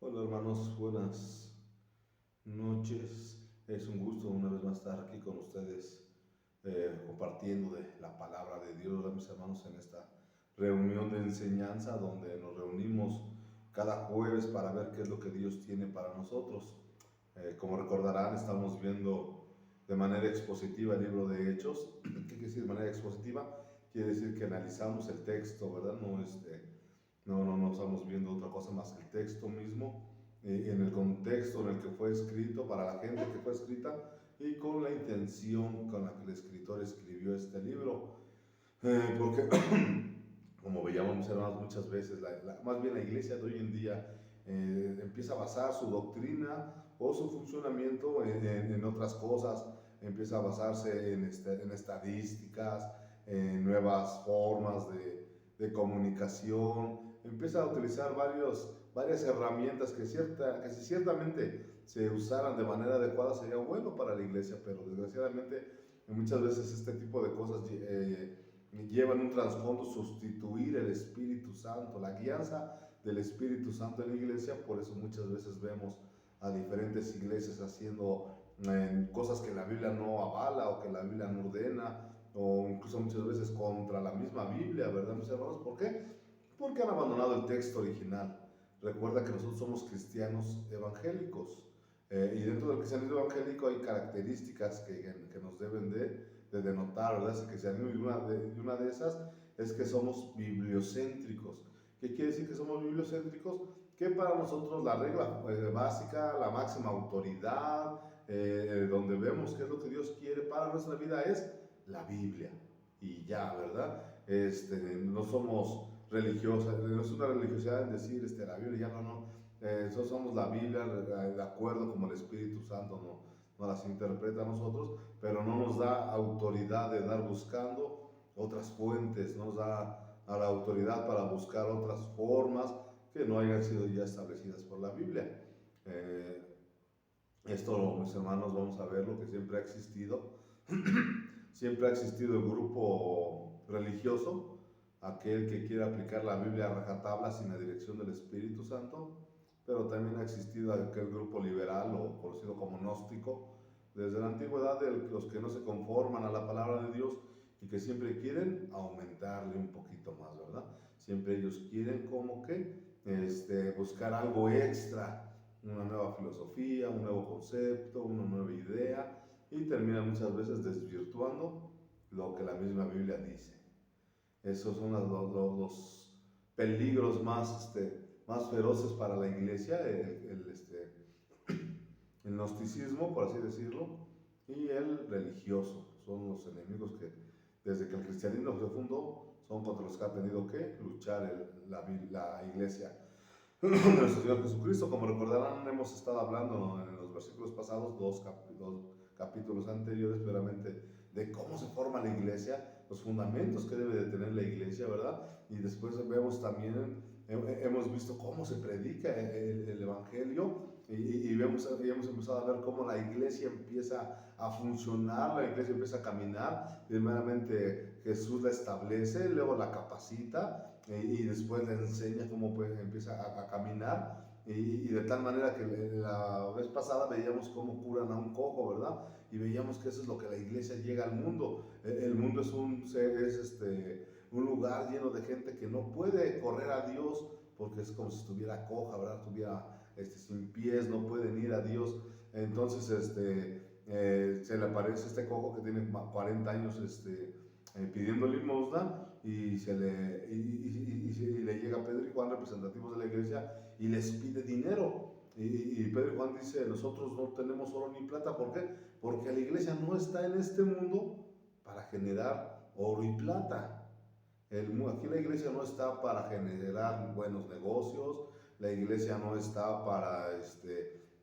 Hola hermanos, buenas noches. Es un gusto una vez más estar aquí con ustedes compartiendo de la palabra de Dios, ¿verdad, mis hermanos? En esta reunión de enseñanza donde nos reunimos cada jueves para ver qué es lo que Dios tiene para nosotros. Como recordarán, estamos viendo de manera expositiva el libro de Hechos. ¿Qué quiere decir de manera expositiva? Quiere decir que analizamos el texto, ¿verdad? No estamos viendo otra cosa más que el texto mismo, en el contexto en el que fue escrito, para la gente que fue escrita y con la intención con la que el escritor escribió este libro. Porque, como veíamos mis hermanos muchas veces, más bien la iglesia de hoy en día empieza a basar su doctrina o su funcionamiento en otras cosas, empieza a basarse en estadísticas, en nuevas formas de comunicación, empieza a utilizar varias herramientas que si ciertamente se usaran de manera adecuada sería bueno para la iglesia, pero desgraciadamente muchas veces este tipo de cosas llevan un trasfondo sustituir el Espíritu Santo, la guianza del Espíritu Santo en la iglesia. Por eso muchas veces vemos a diferentes iglesias haciendo cosas que la Biblia no avala o que la Biblia no ordena, o incluso muchas veces contra la misma Biblia, ¿verdad, mis hermanos? ¿Por qué? Porque han abandonado el texto original. Recuerda que nosotros somos cristianos evangélicos, y dentro del cristianismo evangélico hay características que nos deben de denotar, ¿verdad? Ese cristianismo, y una de esas es que somos bibliocéntricos. ¿Qué quiere decir que somos bibliocéntricos? Que para nosotros la regla básica, la máxima autoridad, donde vemos qué es lo que Dios quiere para nuestra vida es la Biblia. Y ya, ¿verdad? No somos religiosos, no es una religiosidad en decir la Biblia, ya no. Nosotros somos la Biblia de acuerdo como el Espíritu Santo nos las interpreta a nosotros, pero no nos da autoridad de dar buscando otras fuentes, no nos da a la autoridad para buscar otras formas que no hayan sido ya establecidas por la Biblia. Esto, mis hermanos, vamos a ver lo que siempre ha existido. Siempre ha existido el grupo religioso, aquel que quiere aplicar la Biblia a rajatabla sin la dirección del Espíritu Santo, pero también ha existido aquel grupo liberal o conocido como gnóstico, desde la antigüedad, de los que no se conforman a la palabra de Dios y que siempre quieren aumentarle un poquito más, ¿verdad? Siempre ellos quieren como que buscar algo extra, una nueva filosofía, un nuevo concepto, una nueva idea, y terminan muchas veces desvirtuando lo que la misma Biblia dice. Esos son los peligros más feroces para la iglesia, el gnosticismo, por así decirlo, y el religioso. Son los enemigos que desde que el cristianismo se fundó son contra los que ha tenido que luchar la iglesia de nuestro Señor Jesucristo. Como recordarán, hemos estado hablando en los versículos pasados, dos capítulos anteriores, claramente, de cómo se forma la iglesia, los fundamentos que debe de tener la iglesia, ¿verdad? Y después vemos también, hemos visto cómo se predica el Evangelio, y hemos empezado a ver cómo la iglesia empieza a funcionar, la iglesia empieza a caminar. Primeramente Jesús la establece, luego la capacita, y después le enseña cómo empieza a caminar. Y de tal manera que la vez pasada veíamos cómo curan a un cojo, ¿verdad? Y veíamos que eso es lo que la iglesia llega al mundo. El mundo es un lugar lleno de gente que no puede correr a Dios porque es como si estuviera coja, ¿verdad? Estuviera sin pies, no pueden ir a Dios. Entonces se le aparece este cojo que tiene 40 años pidiendo limosna, y le llega Pedro y Juan, representativos de la iglesia, y les pide dinero. Y Pedro y Juan dice: nosotros no tenemos oro ni plata. ¿Por qué? Porque la iglesia no está en este mundo para generar oro y plata. Aquí la iglesia no está para generar buenos negocios, la iglesia no está para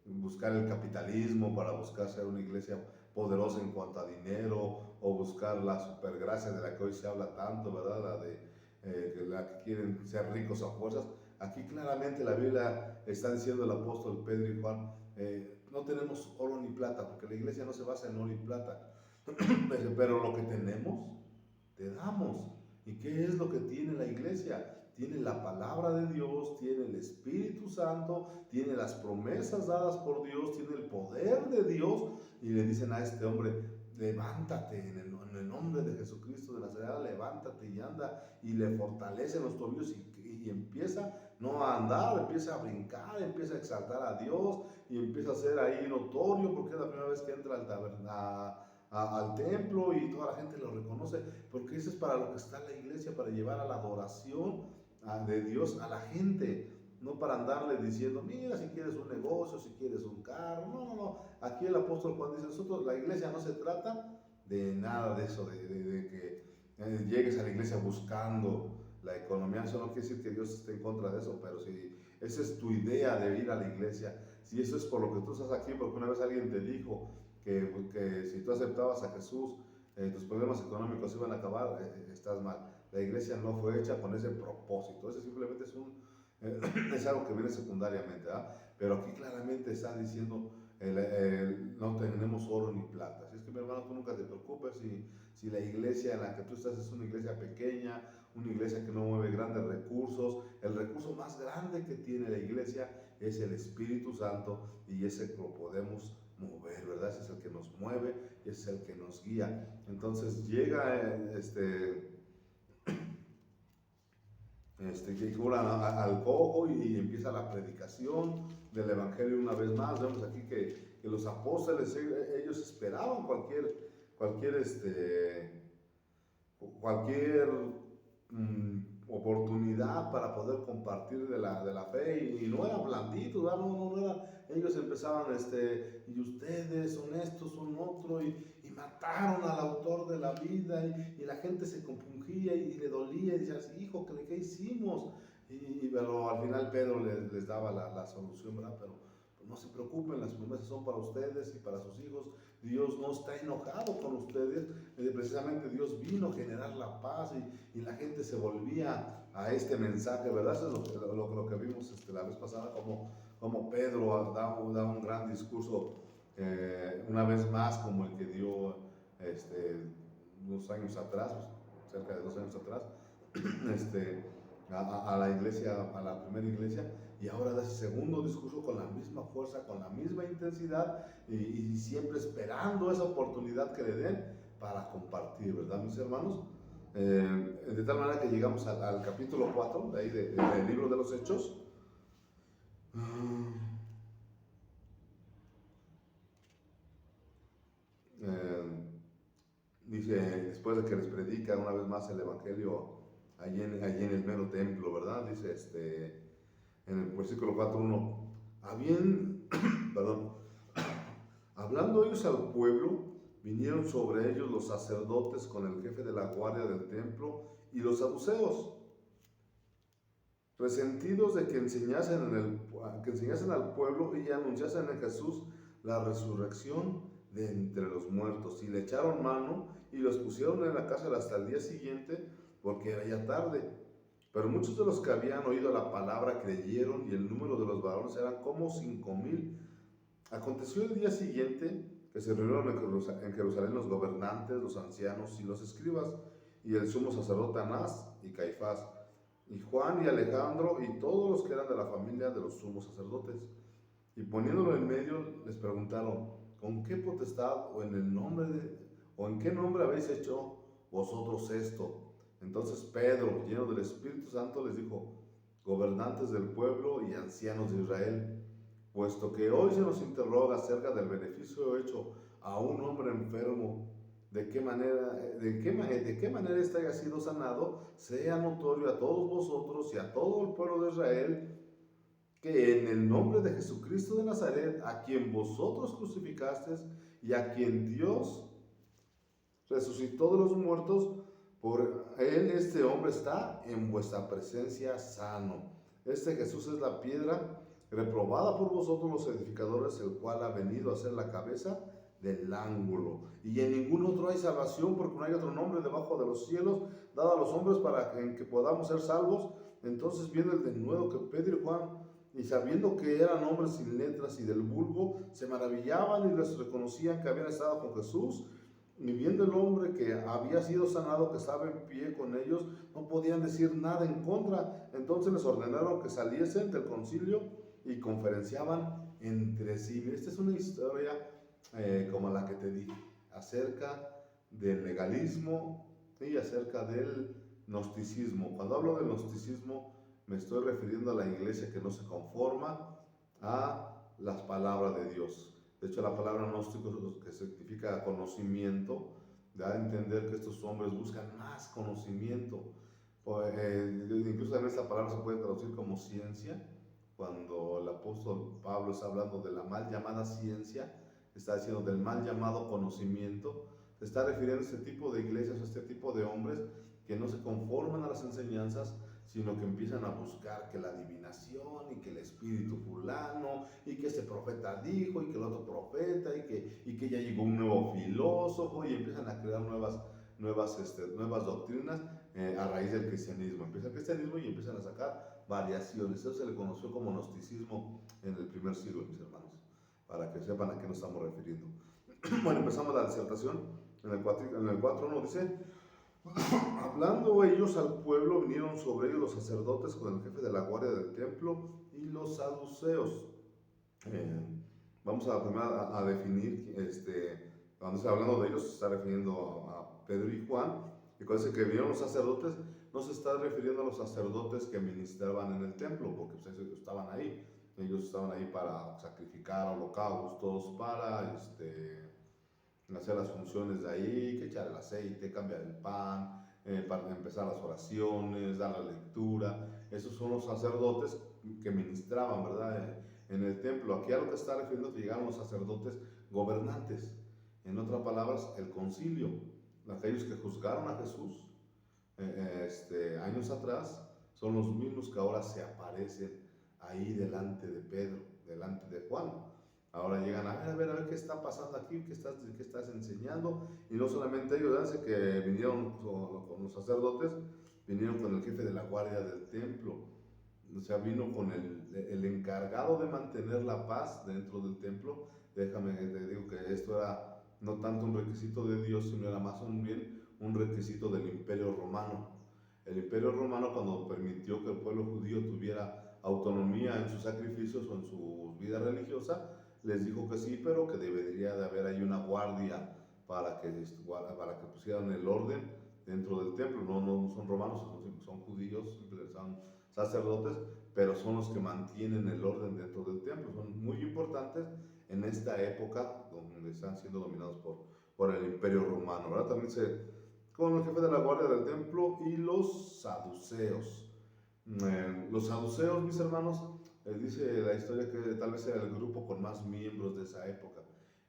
buscar el capitalismo, para buscar ser una iglesia poderosa en cuanto a dinero, o buscar la supergracia de la que hoy se habla tanto, ¿verdad? La que quieren ser ricos a fuerzas. Aquí claramente la Biblia está diciendo el apóstol Pedro y Juan: no tenemos oro ni plata, porque la iglesia no se basa en oro y plata, pero lo que tenemos, te damos. ¿Y qué es lo que tiene la iglesia? tiene la palabra de Dios, tiene el Espíritu Santo, tiene las promesas dadas por Dios, tiene el poder de Dios, y le dicen a este hombre: levántate en el nombre de Jesucristo de Nazaret, levántate y anda, y le fortalecen los tobillos y empieza no a andar, empieza a brincar, empieza a exaltar a Dios y empieza a ser ahí notorio, porque es la primera vez que entra al templo y toda la gente lo reconoce, porque eso es para lo que está la iglesia, para llevar a la adoración de Dios a la gente, no para andarle diciendo: mira, si quieres un negocio, si quieres un carro. No. Aquí el apóstol Juan dice: nosotros, la iglesia no se trata de nada de eso, de que llegues a la iglesia buscando la economía. Eso no quiere decir que Dios esté en contra de eso, pero si esa es tu idea de ir a la iglesia, si eso es por lo que tú estás aquí, porque una vez alguien te dijo que si tú aceptabas a Jesús, tus problemas económicos iban a acabar, estás mal. La iglesia no fue hecha con ese propósito. Ese simplemente es algo que viene secundariamente, pero aquí claramente está diciendo: no tenemos oro ni plata. Así es que, mi hermano, tú nunca te preocupes si la iglesia en la que tú estás es una iglesia pequeña, una iglesia que no mueve grandes recursos. El recurso más grande que tiene la iglesia es el Espíritu Santo, y ese lo podemos mover, ¿verdad? Ese es el que nos mueve y ese es el que nos guía. Entonces llega que cura al cojo y empieza la predicación del evangelio una vez más. Vemos aquí que los apóstoles, ellos esperaban cualquier oportunidad para poder compartir de la fe, y no eran blanditos, no eran. Ellos empezaban: y ustedes son estos, son otro, y mataron al autor de la vida, y la gente se compungía y le dolía y decía: hijo, ¿qué hicimos? Pero al final Pedro les daba la solución, ¿verdad? Pero no se preocupen, las promesas son para ustedes y para sus hijos. Dios no está enojado con ustedes. Precisamente Dios vino a generar la paz, y la gente se volvía a este mensaje, ¿verdad? Eso es lo que vimos la vez pasada, como Pedro da un gran discurso, una vez más, como el que dio unos años atrás, cerca de 2 años atrás, a la iglesia, a la primera iglesia, y ahora da ese segundo discurso con la misma fuerza, con la misma intensidad, y siempre esperando esa oportunidad que le den para compartir, ¿verdad, mis hermanos? De tal manera que llegamos al capítulo 4, de ahí del libro de los Hechos. Dice, después de que les predica una vez más el evangelio allí en el mero templo, ¿verdad? Dice en el versículo 4:1: perdón, hablando ellos al pueblo, vinieron sobre ellos los sacerdotes con el jefe de la guardia del templo y los saduceos, resentidos de que enseñasen al pueblo y anunciasen en Jesús la resurrección de entre los muertos, y le echaron mano y los pusieron en la cárcel hasta el día siguiente, porque era ya tarde. Pero muchos de los que habían oído la palabra creyeron, y el número de los varones eran como 5,000. Aconteció el día siguiente que se reunieron en Jerusalén los gobernantes, los ancianos y los escribas, y el sumo sacerdote Anás y Caifás, y Juan y Alejandro, y todos los que eran de la familia de los sumos sacerdotes. Y poniéndolo en medio, les preguntaron: ¿con qué potestad o en qué nombre habéis hecho vosotros esto? Entonces Pedro, lleno del Espíritu Santo, les dijo: gobernantes del pueblo y ancianos de Israel, puesto que hoy se nos interroga acerca del beneficio hecho a un hombre enfermo, de qué manera éste haya sido sanado, sea notorio a todos vosotros y a todo el pueblo de Israel, que en el nombre de Jesucristo de Nazaret, a quien vosotros crucificasteis y a quien Dios resucitó de los muertos, por él este hombre está en vuestra presencia sano. Este Jesús es la piedra reprobada por vosotros los edificadores, el cual ha venido a ser la cabeza del ángulo. Y en ningún otro hay salvación, porque no hay otro nombre debajo de los cielos dado a los hombres en que podamos ser salvos. Entonces viene el denuedo que Pedro y Juan, y sabiendo que eran hombres sin letras y del vulgo, se maravillaban y les reconocían que habían estado con Jesús. Y viendo el hombre que había sido sanado, que estaba en pie con ellos, no podían decir nada en contra. Entonces les ordenaron que saliesen del concilio y conferenciaban entre sí. Esta es una historia como la que te dije, acerca del legalismo y acerca del gnosticismo. Cuando hablo del gnosticismo, me estoy refiriendo a la iglesia que no se conforma a las palabras de Dios. De hecho, la palabra gnóstico, que significa conocimiento, da a entender que estos hombres buscan más conocimiento. Incluso también esta palabra se puede traducir como ciencia. Cuando el apóstol Pablo está hablando de la mal llamada ciencia, está diciendo del mal llamado conocimiento, se está refiriendo a este tipo de iglesias, a este tipo de hombres que no se conforman a las enseñanzas, sino que empiezan a buscar que la adivinación y que el espíritu fulano y que este profeta dijo y que el otro profeta y que ya llegó un nuevo filósofo y empiezan a crear nuevas doctrinas a raíz del cristianismo. Empieza el cristianismo y empiezan a sacar variaciones. Eso se le conoció como gnosticismo en el primer siglo, mis hermanos, para que sepan a qué nos estamos refiriendo. Bueno, empezamos la disertación. En el 4.1 dice: hablando ellos al pueblo, vinieron sobre ellos los sacerdotes con el jefe de la guardia del templo y los saduceos. Vamos a primero a definir, cuando está hablando de ellos, se está refiriendo a Pedro y Juan. Y cuando dice que vinieron los sacerdotes, no se está refiriendo a los sacerdotes que ministraban en el templo, porque pues, ellos estaban ahí. Ellos estaban ahí para sacrificar holocaustos, para hacer las funciones de ahí, que echar el aceite, cambiar el pan, para empezar las oraciones, dar la lectura. Esos son los sacerdotes que ministraban, ¿verdad? En el templo. Aquí a lo que está refiriendo que llegaron los sacerdotes gobernantes. En otras palabras, el concilio. Aquellos que juzgaron a Jesús años atrás son los mismos que ahora se aparecen ahí delante de Pedro, delante de Juan. Ahora llegan a ver qué está pasando aquí, qué estás enseñando. Y no solamente ellos, ¿sí? Que vinieron con los sacerdotes, vinieron con el jefe de la guardia del templo. O sea, vino con el encargado de mantener la paz dentro del templo. Déjame, te digo que esto era no tanto un requisito de Dios, sino era más bien un requisito del Imperio Romano. El Imperio Romano, cuando permitió que el pueblo judío tuviera autonomía en sus sacrificios o en su vida religiosa, les dijo que sí, pero que debería de haber ahí una guardia para que pusieran el orden dentro del templo. No son romanos, son judíos, son sacerdotes, pero son los que mantienen el orden dentro del templo. Son muy importantes en esta época donde están siendo dominados por el Imperio Romano, ¿verdad? También con el jefe de la guardia del templo y los saduceos. Los saduceos, mis hermanos, dice la historia que tal vez era el grupo con más miembros de esa época.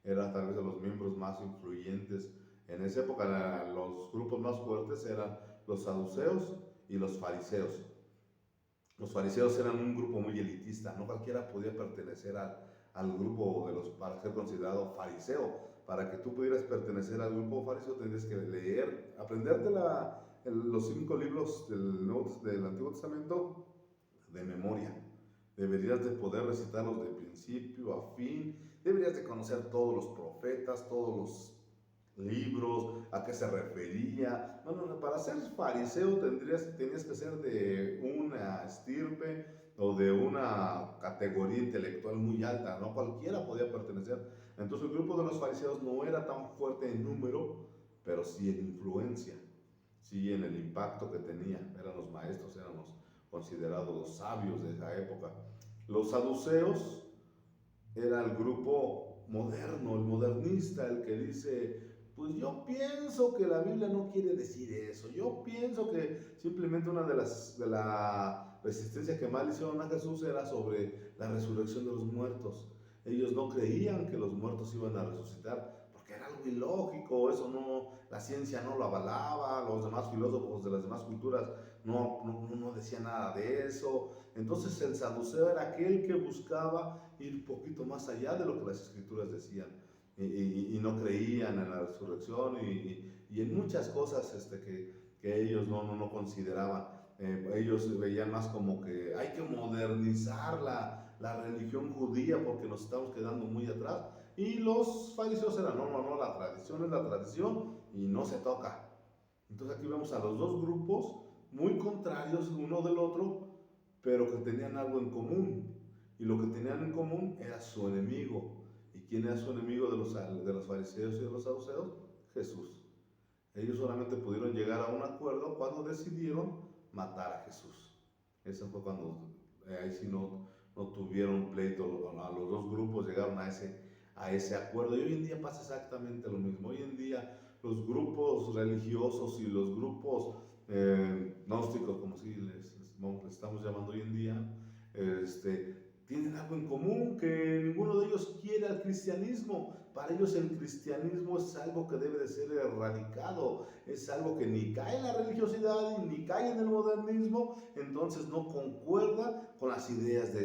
Era tal vez de los miembros más influyentes en esa época. Los grupos más fuertes eran los saduceos y los fariseos. Los fariseos eran un grupo muy elitista, no cualquiera podía pertenecer al grupo para ser considerado fariseo. Para que tú pudieras pertenecer al grupo fariseo tendrías que leer, aprenderte los 5 libros del Antiguo Testamento de memoria. Deberías de poder recitarlos de principio a fin. Deberías de conocer todos los profetas, todos los libros, a qué se refería. Bueno, para ser fariseo tenías que ser de una estirpe o de una categoría intelectual muy alta. No cualquiera podía pertenecer. Entonces el grupo de los fariseos no era tan fuerte en número, pero sí en influencia, sí en el impacto que tenía. Eran los maestros, eran los considerados los sabios de esa época. Los saduceos era el grupo moderno, el modernista, el que dice: pues yo pienso que la Biblia no quiere decir eso. Yo pienso que simplemente una de la resistencia que más le hicieron a Jesús era sobre la resurrección de los muertos. Ellos no creían que los muertos iban a resucitar, porque era algo ilógico. Eso no, la ciencia no lo avalaba, los demás filósofos de las demás culturas no decían nada de eso. Entonces el saduceo era aquel que buscaba ir un poquito más allá de lo que las escrituras decían. Y no creían en la resurrección y en muchas cosas que ellos no consideraban. Ellos veían más como que hay que modernizar la religión judía porque nos estamos quedando muy atrás. Y los fariseos eran, no, la tradición es la tradición y no se toca. Entonces aquí vemos a los dos grupos muy contrarios uno del otro, pero que tenían algo en común. Y lo que tenían en común era su enemigo. ¿Y quién era su enemigo de los fariseos y de los saduceos? Jesús. Ellos solamente pudieron llegar a un acuerdo cuando decidieron matar a Jesús. Eso fue cuando, ahí sí no tuvieron pleito, a los dos grupos llegaron a ese acuerdo. Y hoy en día pasa exactamente lo mismo. Hoy en día los grupos religiosos y los grupos gnósticos, como si les estamos llamando hoy en día, tienen algo en común, que ninguno de ellos quiere al cristianismo. Para ellos el cristianismo es algo que debe de ser erradicado, es algo que ni cae en la religiosidad ni cae en el modernismo, entonces no concuerda con las ideas de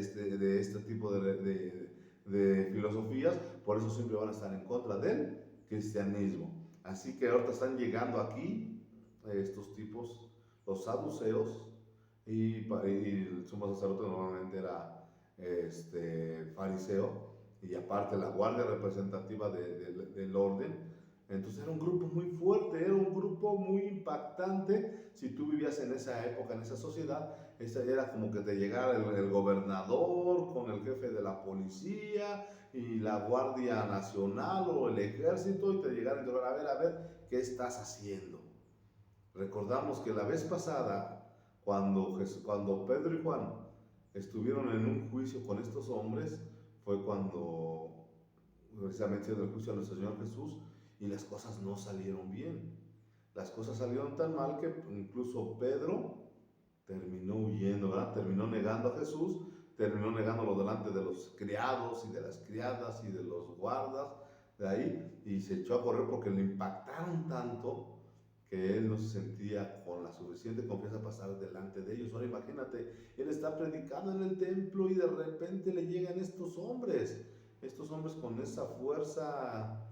este tipo de filosofías, por eso siempre van a estar en contra del cristianismo. Así que ahorita están llegando aquí estos tipos, los saduceos, y el sumo sacerdote normalmente era fariseo, y aparte la guardia representativa del orden. Entonces era un grupo muy fuerte, era un grupo muy impactante. Si tú vivías en esa época, en esa sociedad, era como que te llegara el gobernador con el jefe de la policía y la Guardia Nacional o el ejército, y te llegaran y te dijeran, a ver, ¿qué estás haciendo? Recordamos que la vez pasada, cuando Pedro y Juan estuvieron en un juicio con estos hombres, fue cuando precisamente en el juicio a nuestro Señor Jesús, y las cosas no salieron bien. Las cosas salieron tan mal que incluso Pedro terminó huyendo, ¿verdad? Terminó negando a Jesús, terminó negándolo delante de los criados y de las criadas y de los guardas de ahí, y se echó a correr porque le impactaron tanto que él no se sentía con la suficiente confianza para pasar delante de ellos. Ahora imagínate, él está predicando en el templo y de repente le llegan estos hombres con esa fuerza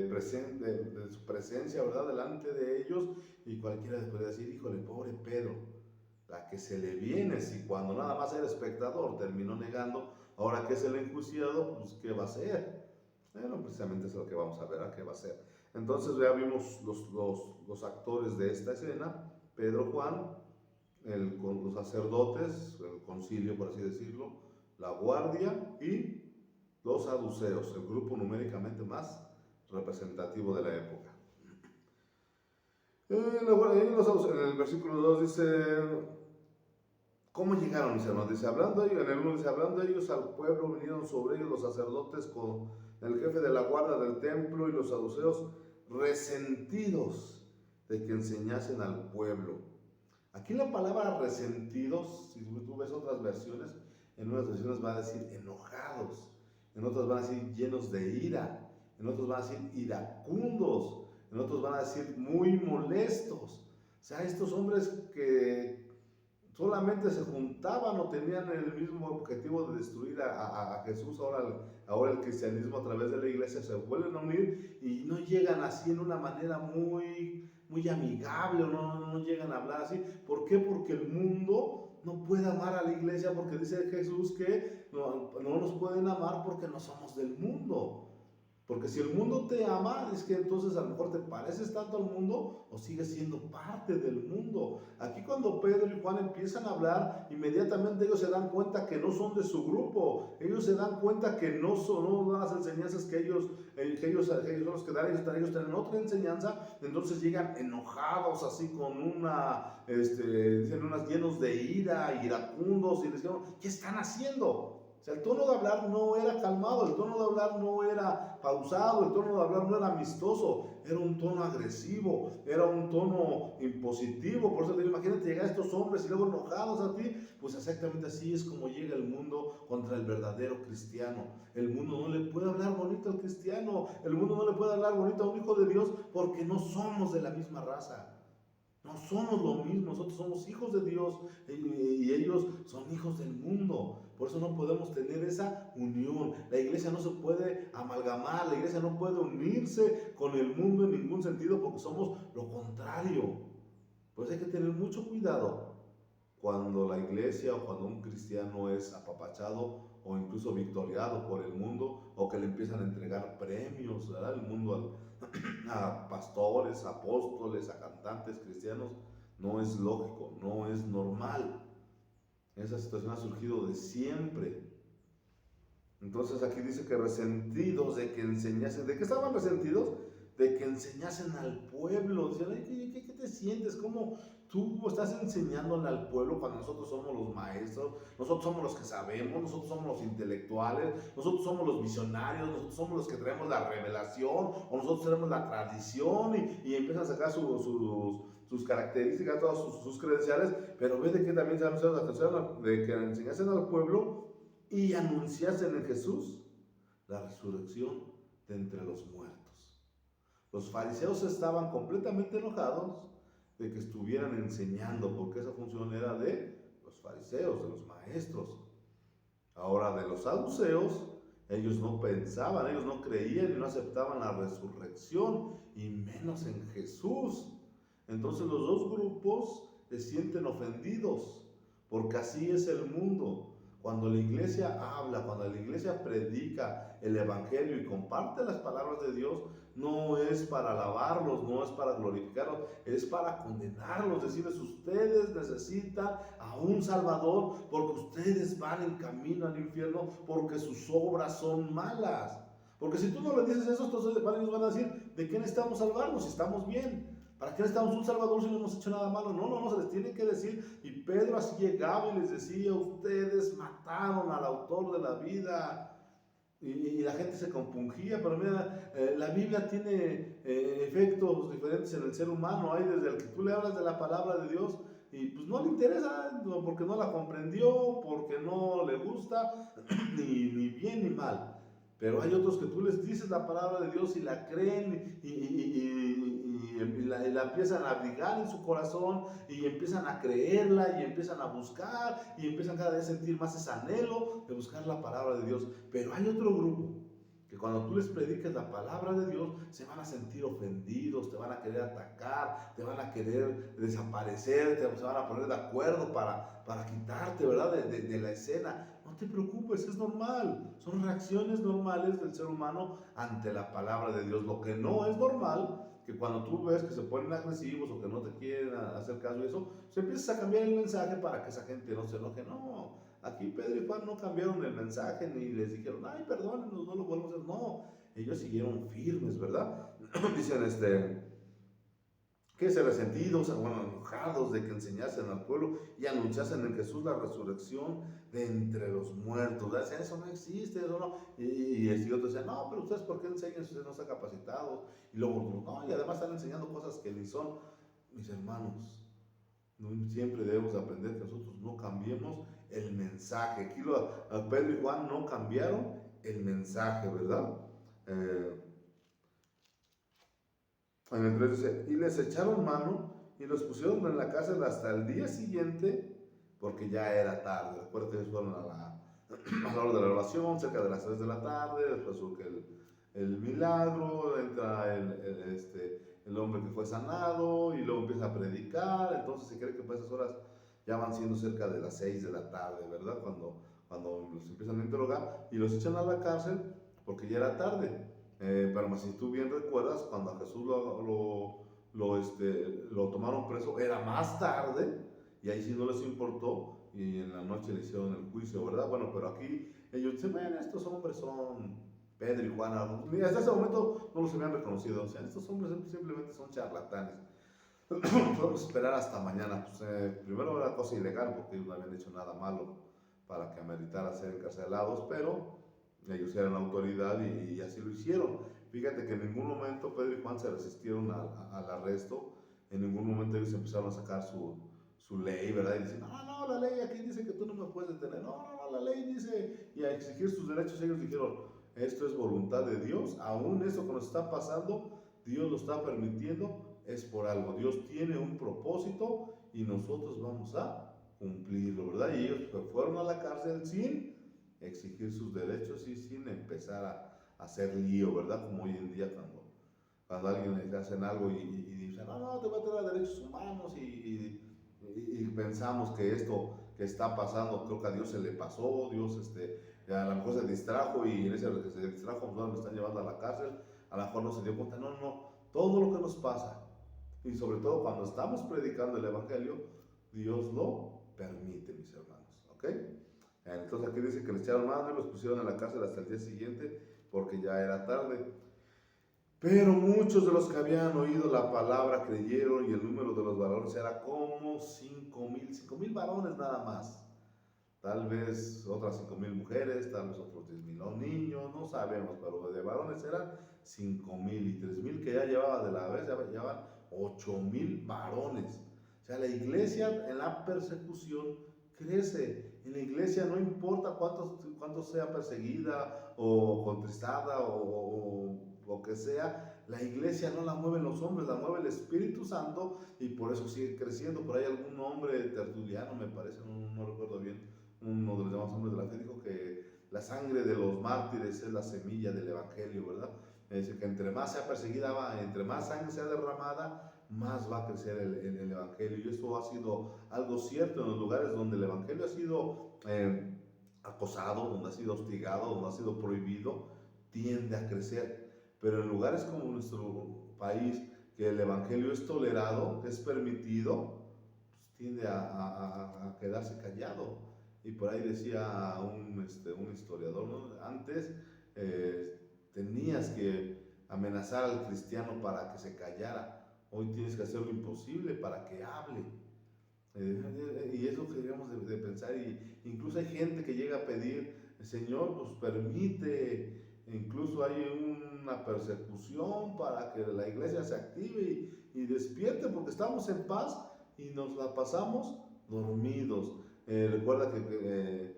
presente, de su presencia, ¿verdad?, delante de ellos, y cualquiera les puede decir, híjole, pobre Pedro, la que se le viene, si cuando nada más era espectador terminó negando, ahora que es el enjuiciado, pues ¿qué va a hacer? Bueno, precisamente es lo que vamos a ver, ¿a qué va a hacer? Entonces ya vimos los actores de esta escena: Pedro, Juan, los sacerdotes, el concilio por así decirlo, la guardia y los saduceos, el grupo numéricamente más representativo de la época. En el versículo 2 dice, ¿cómo llegaron, mis hermanos? Dice, hablando ellos, en el 1 dice, hablando ellos al pueblo, vinieron sobre ellos los sacerdotes con el jefe de la guardia del templo y los saduceos, resentidos de que enseñasen al pueblo. Aquí la palabra resentidos, si tú ves otras versiones, en unas versiones va a decir enojados, en otras van a decir llenos de ira, en otros van a decir iracundos, en otros van a decir muy molestos. O sea, estos hombres que solamente se juntaban o tenían el mismo objetivo de destruir a Jesús, ahora el cristianismo a través de la iglesia se vuelven a unir y no llegan así en una manera muy amigable, o no llegan a hablar así. ¿Por qué? Porque el mundo no puede amar a la iglesia, porque dice Jesús que no nos pueden amar porque no somos del mundo. Porque si el mundo te ama, es que entonces a lo mejor te pareces tanto al mundo o sigues siendo parte del mundo. Aquí cuando Pedro y Juan empiezan a hablar, inmediatamente ellos se dan cuenta que no son de su grupo. Ellos se dan cuenta que no son las enseñanzas que ellos son los que dan. Ellos tienen otra enseñanza. Entonces llegan enojados, así con dicen unas llenos de ira, iracundos, y les dicen, ¿qué están haciendo? O sea, el tono de hablar no era calmado, el tono de hablar no era pausado, el tono de hablar no era amistoso, era un tono agresivo, era un tono impositivo. Por eso te digo, imagínate llegar a estos hombres y luego enojados a ti. Pues exactamente así es como llega el mundo contra el verdadero cristiano. El mundo no le puede hablar bonito al cristiano, el mundo no le puede hablar bonito a un hijo de Dios, porque no somos de la misma raza. No somos lo mismo, nosotros somos hijos de Dios y ellos son hijos del mundo. Por eso no podemos tener esa unión. La iglesia no se puede amalgamar, la iglesia no puede unirse con el mundo en ningún sentido, porque somos lo contrario. Por eso hay que tener mucho cuidado cuando la iglesia o cuando un cristiano es apapachado o incluso victoriado por el mundo, o que le empiezan a entregar premios, ¿verdad? El mundo a pastores, a apóstoles, a cantantes cristianos, no es lógico, no es normal. Esa situación ha surgido de siempre. Entonces aquí dice que resentidos de que enseñasen. ¿De qué estaban resentidos? De que enseñasen al pueblo. Dicen, ¿qué te sientes? ¿Cómo tú estás enseñándole al pueblo cuando nosotros somos los maestros? Nosotros somos los que sabemos, nosotros somos los intelectuales, nosotros somos los visionarios, nosotros somos los que traemos la revelación, o nosotros tenemos la tradición, y empiezan a sacar sus características, todas sus credenciales, pero ve de que también se anunciado la atención de que enseñasen al pueblo y anunciasen en Jesús la resurrección de entre los muertos. Los fariseos estaban completamente enojados de que estuvieran enseñando, porque esa función era de los fariseos, de los maestros. Ahora, de los saduceos, ellos no pensaban, ellos no creían y no aceptaban la resurrección, y menos en Jesús. Entonces los dos grupos se sienten ofendidos, porque así es el mundo. Cuando la iglesia habla, cuando la iglesia predica el evangelio y comparte las palabras de Dios, no es para alabarlos, no es para glorificarlos, es para condenarlos, decirles: ustedes necesitan a un Salvador, porque ustedes van en camino al infierno, porque sus obras son malas. Porque si tú no le dices eso, entonces ellos van a decir: ¿de qué necesitamos salvarnos si estamos bien? ¿Para qué necesitamos un Salvador si no hemos hecho nada malo? No, se les tiene que decir. Y Pedro así llegaba y les decía: ustedes mataron al autor de la vida. Y la gente se compungía, pero mira, la Biblia tiene efectos diferentes en el ser humano. Hay desde el que tú le hablas de la palabra de Dios y pues no le interesa, porque no la comprendió, porque no le gusta, ni bien ni mal. Pero hay otros que tú les dices la palabra de Dios y la creen, y la empiezan a abrigar en su corazón, y empiezan a creerla, y empiezan a buscar, y empiezan cada vez a sentir más ese anhelo de buscar la palabra de Dios. Pero hay otro grupo que cuando tú les prediques la palabra de Dios, se van a sentir ofendidos, te van a querer atacar, te van a querer desaparecer, se van a poner de acuerdo para quitarte, ¿verdad?, de la escena. No te preocupes, es normal, son reacciones normales del ser humano ante la palabra de Dios. Lo que no es normal, que cuando tú ves que se ponen agresivos o que no te quieren hacer caso y eso, se empieza a cambiar el mensaje para que esa gente no se enoje. No, aquí Pedro y Juan no cambiaron el mensaje ni les dijeron: ay, perdónenos, no lo volvemos a hacer. No, ellos siguieron firmes, ¿verdad? Dicen que se resentidos, enojados de que enseñasen al pueblo y anunciasen en Jesús la resurrección de entre los muertos. Decían: eso no existe, eso no. Y otros decían: no, pero ustedes, ¿por qué enseñan si ustedes no están capacitados? Y luego, no, y además están enseñando cosas que ni son. Mis hermanos, siempre debemos aprender que nosotros no cambiemos el mensaje. Aquí Pedro y Juan no cambiaron el mensaje, ¿verdad? En el 3 dice: y les echaron mano y los pusieron en la cárcel hasta el día siguiente, porque ya era tarde. Recuerda que ellos fueron a la hora de la oración, cerca de las 3 de la tarde, después surge el milagro, entra el hombre que fue sanado, y luego empieza a predicar. Entonces se cree que por esas horas ya van siendo cerca de las 6 de la tarde, ¿verdad? Cuando los empiezan a interrogar y los echan a la cárcel, porque ya era tarde. Pero si tú bien recuerdas, cuando a Jesús lo tomaron preso, era más tarde, y ahí sí no les importó, y en la noche le hicieron el juicio, ¿verdad? Bueno, pero aquí ellos dicen: bueno, estos hombres son Pedro y Juan. Hasta ese momento no los habían reconocido. O sea, estos hombres simplemente son charlatanes. Podemos esperar hasta mañana. Pues, primero era cosa ilegal, porque ellos no habían hecho nada malo para que ameritara ser encarcelados, pero ellos eran la autoridad y así lo hicieron. Fíjate que en ningún momento Pedro y Juan se resistieron al arresto. En ningún momento ellos empezaron a sacar su ley, ¿verdad? Y dicen: no, la ley aquí dice que tú no me puedes detener. No, la ley dice, y a exigir sus derechos. Ellos dijeron: esto es voluntad de Dios, aún eso que nos está pasando, Dios lo está permitiendo, es por algo. Dios tiene un propósito y nosotros vamos a cumplirlo, ¿verdad? Y ellos fueron a la cárcel sin exigir sus derechos y sin empezar a hacer lío, ¿verdad? Como hoy en día cuando a alguien le hacen algo y dicen: no, te va a traer derechos humanos, y y pensamos que esto que está pasando, creo que a Dios se le pasó, Dios a lo mejor se distrajo y en ese que se distrajo, pues ahora me están llevando a la cárcel, a lo mejor no se dio cuenta. No, no, todo lo que nos pasa, y sobre todo cuando estamos predicando el Evangelio, Dios lo permite, mis hermanos, ¿ok? Entonces aquí dice que les echaron mano y los pusieron en la cárcel hasta el día siguiente, porque ya era tarde. Pero muchos de los que habían oído la palabra creyeron, y el número de los varones era como 5,000 varones nada más. Tal vez otras 5,000 mujeres, tal vez otros 10,000 niños, no sabemos, pero de varones eran 5,000, y 3,000 que ya llevaba de la vez, ya llevaban 8,000 varones. O sea, la iglesia en la persecución crece. En la iglesia no importa cuánto sea perseguida o contristada o que sea, la iglesia no la mueven los hombres, la mueve el Espíritu Santo, y por eso sigue creciendo. Por ahí algún hombre tertuliano, me parece, no recuerdo bien, uno de los demás hombres de la fe, dijo que la sangre de los mártires es la semilla del Evangelio, ¿verdad? Es decir, que entre más sea perseguida, entre más sangre sea derramada, más va a crecer el Evangelio. Y esto ha sido algo cierto en los lugares donde el Evangelio ha sido acosado, donde ha sido hostigado, donde ha sido prohibido, tiende a crecer. Pero en lugares como nuestro país, que el Evangelio es tolerado, es permitido, pues tiende a quedarse callado. Y por ahí decía un historiador, ¿no? Antes tenías que amenazar al cristiano para que se callara. Hoy tienes que hacer lo imposible para que hable. Y es lo que debemos de pensar. Y incluso hay gente que llega a pedir, Señor, pues permite. Incluso hay una persecución para que la iglesia se active y despierte, porque estamos en paz y nos la pasamos dormidos. Recuerda que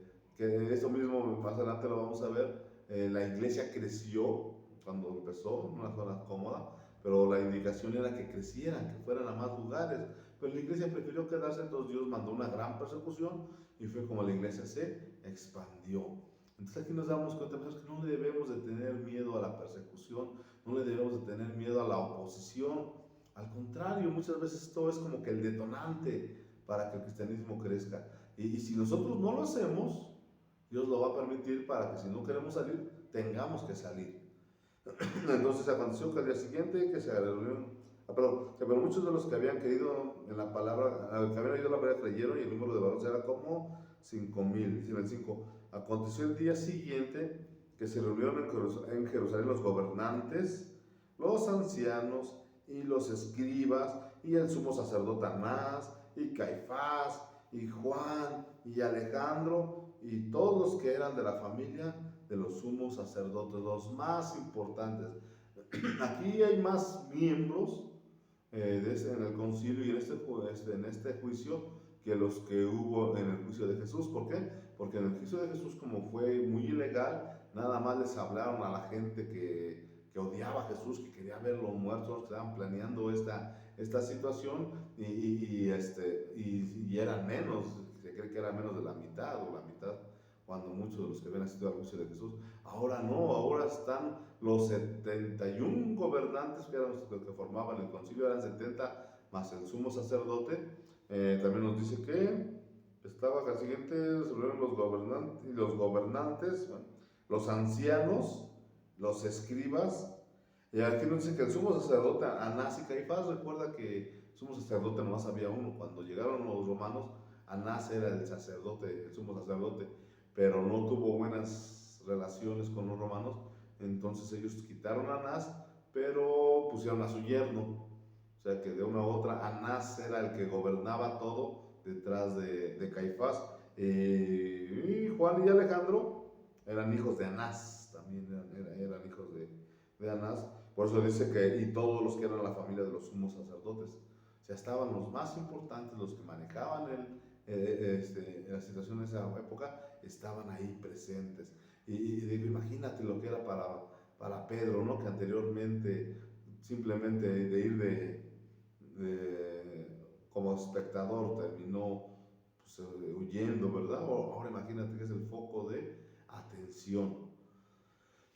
esto mismo más adelante lo vamos a ver. La iglesia creció cuando empezó en una zona cómoda, pero la indicación era que crecieran, que fueran a más lugares. Pero la iglesia prefirió quedarse, entonces Dios mandó una gran persecución y fue como la iglesia se expandió. Entonces aquí nos damos cuenta, pues, que no le debemos de tener miedo a la persecución, no le debemos de tener miedo a la oposición. Al contrario, muchas veces esto es como que el detonante para que el cristianismo crezca. Y si nosotros no lo hacemos, Dios lo va a permitir para que si no queremos salir, tengamos que salir. Entonces aconteció que al día siguiente que se reunieron, pero muchos de los que habían creído en la palabra, que habían oído la palabra, creyeron, y el número de varones era como 5,000. Dice el 5, aconteció el día siguiente que se reunieron en Jerusalén los gobernantes, los ancianos y los escribas, y el sumo sacerdote Anás, y Caifás, y Juan, y Alejandro, y todos los que eran de la familia de los sumos sacerdotes, los más importantes. Aquí hay más miembros en el concilio y en este juicio que los que hubo en el juicio de Jesús. ¿Por qué? Porque en el juicio de Jesús, como fue muy ilegal, nada más les hablaron a la gente que odiaba a Jesús, que quería verlo muerto, que estaban planeando esta situación, y eran menos, se cree que era menos de la mitad o la mitad, cuando muchos de los que habían asistido al juicio de Jesús. Ahora no, ahora están los 71 gobernantes que eran los que formaban el concilio, eran 70 más el sumo sacerdote. También nos dice que estaba al siguiente, los gobernantes, bueno, los ancianos, los escribas. Y aquí nos dice que el sumo sacerdote Anás y Caifás, recuerda que el sumo sacerdote nomás había uno. Cuando llegaron los romanos, Anás era el sacerdote, el sumo sacerdote, pero no tuvo buenas relaciones con los romanos, entonces ellos quitaron a Anás, pero pusieron a su yerno. O sea que de una u otra, Anás era el que gobernaba todo detrás de Caifás. Y Juan y Alejandro eran hijos de Anás, también eran hijos de Anás. Por eso dice que, y todos los que eran la familia de los sumos sacerdotes. O sea, estaban los más importantes, los que manejaban la situación en esa época, estaban ahí presentes. Y digo, imagínate lo que era para Pedro, ¿no? Que anteriormente simplemente de ir como espectador terminó pues, huyendo, ¿verdad? Ahora imagínate que es el foco de atención.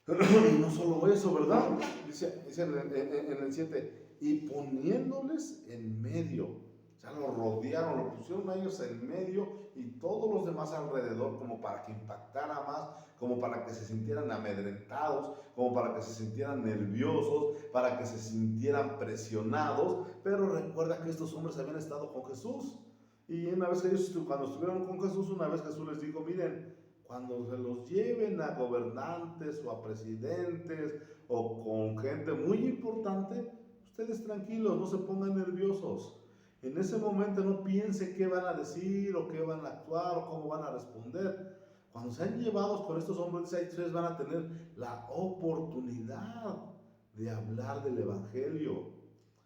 Y no solo eso, ¿verdad? Dice en el 7, y poniéndoles en medio. O sea, lo rodearon, lo pusieron a ellos en medio y todos los demás alrededor, como para que impactara más, como para que se sintieran amedrentados, como para que se sintieran nerviosos, para que se sintieran presionados. Pero recuerda que estos hombres habían estado con Jesús. Y una vez que ellos, cuando estuvieron con Jesús, una vez Jesús les dijo, miren, cuando se los lleven a gobernantes o a presidentes o con gente muy importante, ustedes tranquilos, no se pongan nerviosos. En ese momento no piense qué van a decir o qué van a actuar o cómo van a responder. Cuando sean llevados con estos hombres, ustedes van a tener la oportunidad de hablar del Evangelio.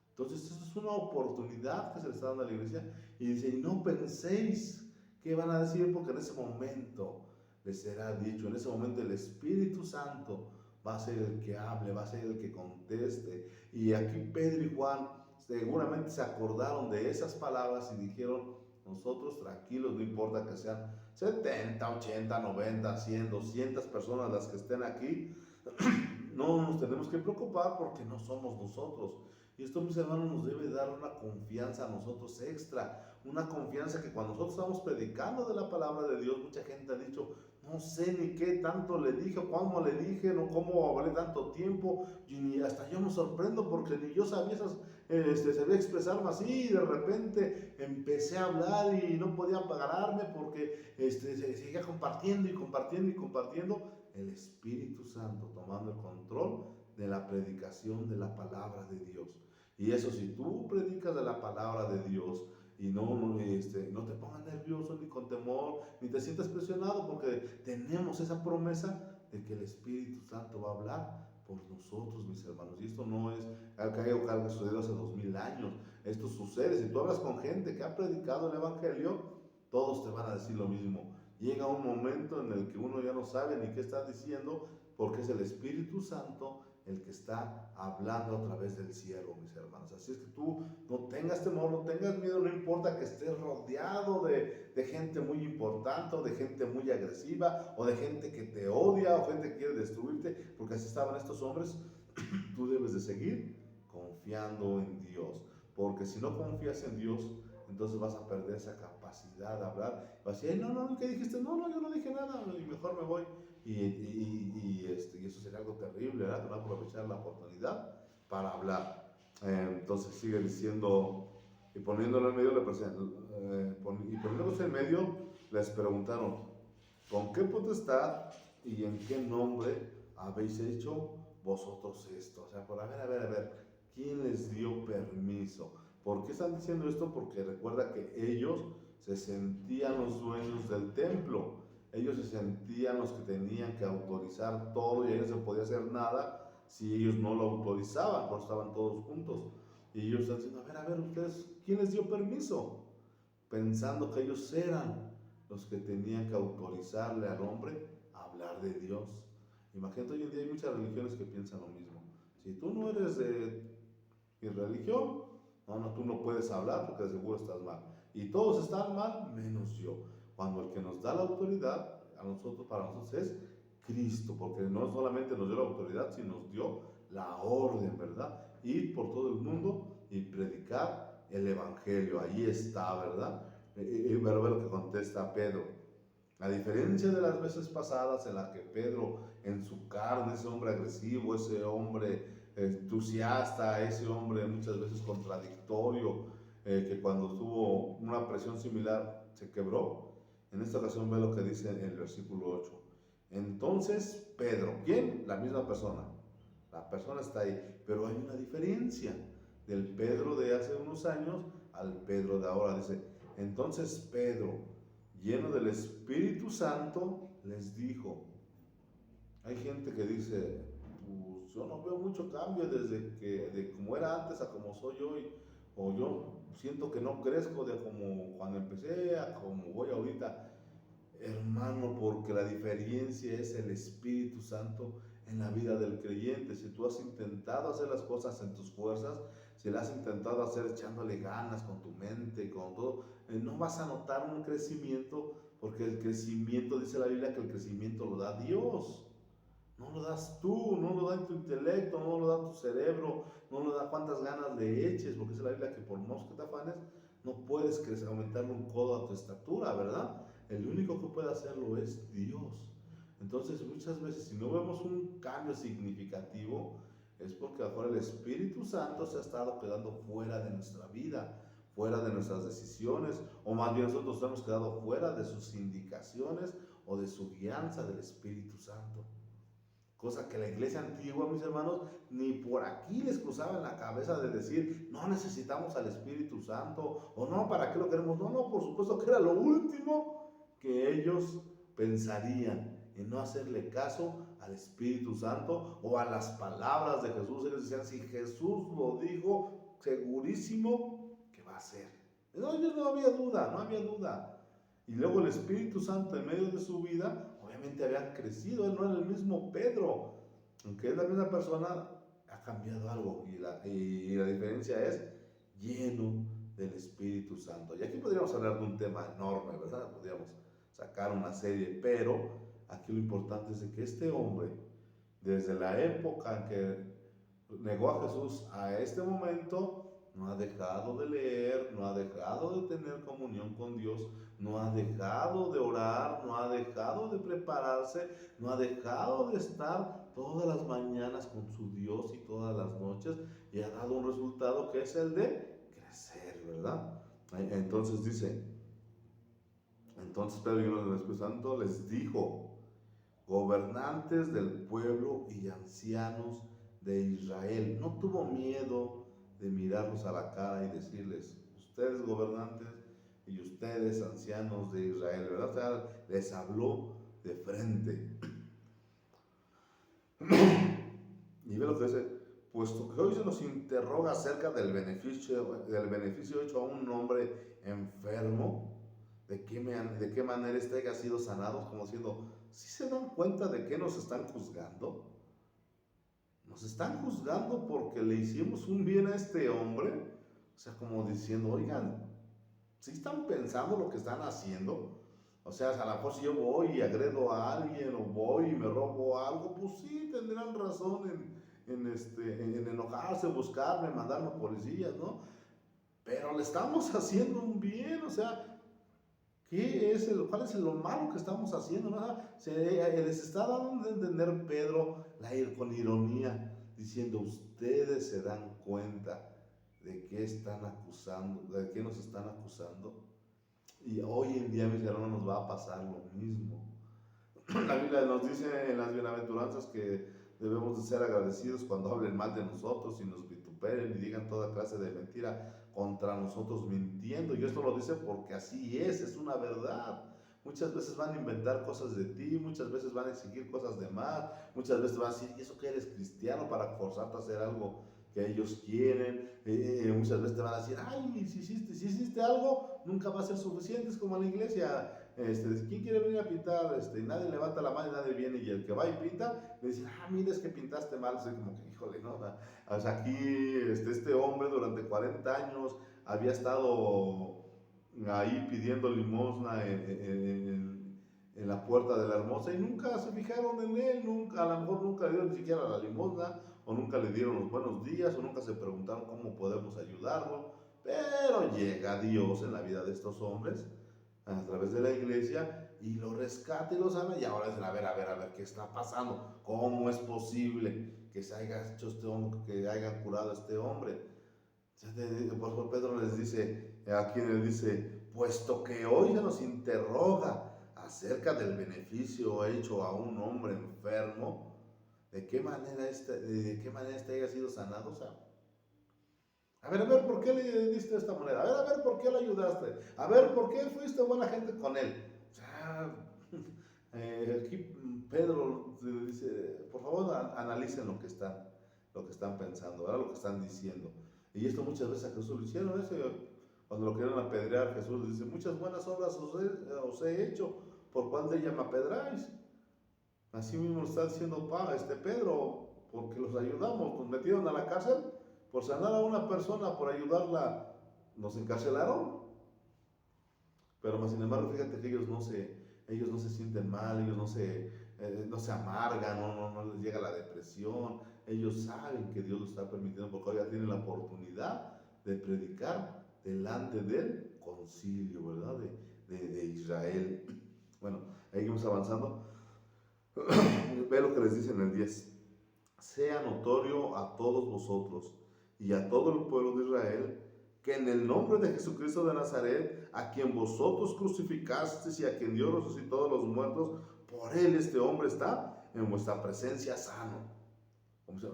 Entonces, eso es una oportunidad que se le está dando a la iglesia. Y dice, y no penséis qué van a decir, porque en ese momento les será dicho, en ese momento el Espíritu Santo va a ser el que hable, va a ser el que conteste. Y aquí Pedro y Juan seguramente se acordaron de esas palabras y dijeron, nosotros tranquilos, no importa que sean 70, 80, 90, 100, 200 personas las que estén aquí, no nos tenemos que preocupar porque no somos nosotros. Y esto, mis hermanos, nos debe dar una confianza a nosotros extra, una confianza que cuando nosotros estamos predicando de la palabra de Dios, mucha gente ha dicho, no sé ni qué tanto le dije, cómo le dije, no cómo hablé tanto tiempo, y hasta yo me sorprendo porque ni yo sabía sabía expresarme así, y de repente empecé a hablar y no podía pararme porque seguía compartiendo y compartiendo y compartiendo. El Espíritu Santo tomando el control de la predicación de la palabra de Dios. Y eso, si tú predicas de la palabra de Dios y no te pongas nervioso ni con temor, ni te sientas presionado, porque tenemos esa promesa de que el Espíritu Santo va a hablar por nosotros, mis hermanos. Y esto no es algo que sucedió hace 2000 años. Esto sucede. Si tú hablas con gente que ha predicado el Evangelio, todos te van a decir lo mismo. Llega un momento en el que uno ya no sabe ni qué está diciendo, porque es el Espíritu Santo el que está hablando a través del siervo, mis hermanos. Así es que tú no tengas temor, no tengas miedo, no importa que estés rodeado de gente muy importante, o de gente muy agresiva, o de gente que te odia, o gente que quiere destruirte, porque así estaban estos hombres. Tú debes de seguir confiando en Dios, porque si no confías en Dios, entonces vas a perder esa capacidad de hablar. Vas a decir, no, ¿qué dijiste? No, yo no dije nada, y mejor me voy. Y eso sería algo terrible, ¿verdad? No aprovechar la oportunidad para hablar. Entonces sigue diciendo, y poniéndolo en medio, poniéndose en medio, les preguntaron, ¿con qué potestad y en qué nombre habéis hecho vosotros esto? O sea, por a ver, ¿quién les dio permiso? ¿Por qué están diciendo esto? Porque recuerda que ellos se sentían los dueños del templo. Ellos se sentían los que tenían que autorizar todo y ahí no se podía hacer nada si ellos no lo autorizaban, porque estaban todos juntos. Y ellos están diciendo, a ver, ustedes, ¿quién les dio permiso? Pensando que ellos eran los que tenían que autorizarle al hombre a hablar de Dios. Imagínate, hoy en día hay muchas religiones que piensan lo mismo. Si tú no eres de mi religión, tú no puedes hablar porque de seguro estás mal. Y todos están mal, menos yo. Cuando el que nos da la autoridad para nosotros es Cristo, porque no solamente nos dio la autoridad, sino nos dio la orden, ¿verdad? Ir por todo el mundo y predicar el Evangelio. Ahí está, ¿verdad? Pero ve lo que contesta Pedro. A diferencia de las veces pasadas en las que Pedro, en su carne, ese hombre agresivo, ese hombre entusiasta, ese hombre muchas veces contradictorio, que cuando tuvo una presión similar se quebró. En esta ocasión ve lo que dice en el versículo 8. Entonces Pedro, ¿quién? La misma persona. La persona está ahí, pero hay una diferencia del Pedro de hace unos años al Pedro de ahora. Dice, entonces Pedro, lleno del Espíritu Santo, les dijo. Hay gente que dice, pues yo no veo mucho cambio de como era antes a como soy hoy, o yo siento que no crezco de como cuando empecé a como voy ahorita. Hermano, porque la diferencia es el Espíritu Santo en la vida del creyente. Si tú has intentado hacer las cosas en tus fuerzas, si las has intentado hacer echándole ganas con tu mente, con todo, no vas a notar un crecimiento, porque el crecimiento, dice la Biblia, que el crecimiento lo da Dios. No lo das tú, no lo da tu intelecto, no lo da tu cerebro, no lo da cuántas ganas le eches, porque dice la Biblia que por más que te afanes, no puedes aumentarle un codo a tu estatura, ¿verdad? El único que puede hacerlo es Dios. Entonces muchas veces si no vemos un cambio significativo, es porque a lo mejor el Espíritu Santo se ha estado quedando fuera de nuestra vida, fuera de nuestras decisiones, o más bien nosotros hemos quedado fuera de sus indicaciones o de su guianza del Espíritu Santo. Cosa que la iglesia antigua, mis hermanos, ni por aquí les cruzaba en la cabeza de decir, no necesitamos al Espíritu Santo, o no, ¿para qué lo queremos? No, no, por supuesto que era lo último que ellos pensarían, en no hacerle caso al Espíritu Santo o a las palabras de Jesús. Ellos decían, si Jesús lo dijo, segurísimo que va a ser. No, no había duda, no había duda. Y luego el Espíritu Santo en medio de su vida, obviamente había crecido. Él no era el mismo Pedro, aunque es la misma persona, ha cambiado algo. Y la diferencia es lleno del Espíritu Santo. Y aquí podríamos hablar de un tema enorme, ¿verdad? Podríamos sacar una serie, pero aquí lo importante es de que este hombre, desde la época en que negó a Jesús a este momento, no ha dejado de leer, no ha dejado de tener comunión con Dios, no ha dejado de orar, no ha dejado de prepararse, no ha dejado de estar todas las mañanas con su Dios y todas las noches, y ha dado un resultado que es el de crecer, ¿verdad? Entonces dice, entonces Pedro, lleno del Espíritu Santo, les dijo, gobernantes del pueblo y ancianos de Israel. No tuvo miedo de mirarlos a la cara y decirles, ustedes gobernantes y ustedes ancianos de Israel, ¿verdad? O sea, les habló de frente. Y ve lo que dice, puesto que hoy se nos interroga acerca del beneficio hecho a un hombre enfermo, de qué manera este haya sido sanado, como diciendo, ¿sí se dan cuenta de qué nos están juzgando? Nos están juzgando porque le hicimos un bien a este hombre. O sea, como diciendo, oigan, ¿sí están pensando lo que están haciendo? O sea, a lo mejor si yo voy y agredo a alguien o voy y me robo algo, pues sí, tendrán razón en enojarse, buscarme, mandarme a policías, ¿no? Pero le estamos haciendo un bien, o sea, ¿cuál es lo malo que estamos haciendo? ¿No? Les está dando a entender Pedro con ironía, diciendo, ustedes se dan cuenta de qué están acusando, de qué nos están acusando. Y hoy en día, mis hermanos, nos va a pasar lo mismo. La Biblia nos dice en las bienaventuranzas que debemos de ser agradecidos cuando hablen mal de nosotros y nos vituperen y digan toda clase de mentira contra nosotros mintiendo. Y esto lo dice porque así es una verdad. Muchas veces van a inventar cosas de ti, muchas veces van a exigir cosas de más, muchas veces te van a decir, ¿y eso que eres cristiano para forzarte a hacer algo que ellos quieren? Muchas veces te van a decir, ay, si hiciste algo, nunca va a ser suficiente. Es como en la iglesia. ¿Quién quiere venir a pintar? Nadie levanta la mano y nadie viene, y el que va y pinta le dicen, mira, es que pintaste mal. Así como que, híjole, no, o sea, aquí este hombre durante 40 años había estado ahí pidiendo limosna en la puerta de la hermosa y nunca se fijaron en él, nunca, a lo mejor nunca le dieron ni siquiera la limosna, o nunca le dieron los buenos días, o nunca se preguntaron cómo podemos ayudarlo. Pero llega Dios en la vida de estos hombres a través de la iglesia y lo rescata y lo sana, y ahora dicen, a ver, ¿qué está pasando? ¿Cómo es posible que se haya hecho este hombre, que hayan curado a este hombre? Por favor, Pedro les dice, a quien él dice, puesto que hoy se nos interroga acerca del beneficio hecho a un hombre enfermo, ¿de qué manera este haya sido sanado? O sea, a ver, ¿por qué le diste de esta manera? A ver, ¿por qué le ayudaste? A ver, ¿por qué fuiste buena gente con él? O sea, aquí Pedro dice, por favor, analicen lo que están pensando, ¿verdad? Lo que están diciendo. Y esto muchas veces a Jesús lo hicieron. Cuando lo querían apedrear, Jesús les dice, muchas buenas obras os he hecho, ¿por cuál de ellas me apedráis? Así mismo está diciendo Pedro, porque los ayudamos, nos metieron a la cárcel por sanar a una persona, por ayudarla, nos encarcelaron. Pero más sin embargo, fíjate que ellos no se sienten mal, ellos no se amargan, no les llega la depresión. Ellos saben que Dios lo está permitiendo porque ahora tienen la oportunidad de predicar delante del concilio, ¿verdad? De Israel. Bueno, ahí vamos avanzando. Ve lo que les dice en el 10. Sea notorio a todos vosotros y a todo el pueblo de Israel que en el nombre de Jesucristo de Nazaret, a quien vosotros crucificasteis y a quien Dios resucitó de los muertos, por él este hombre está en vuestra presencia sano.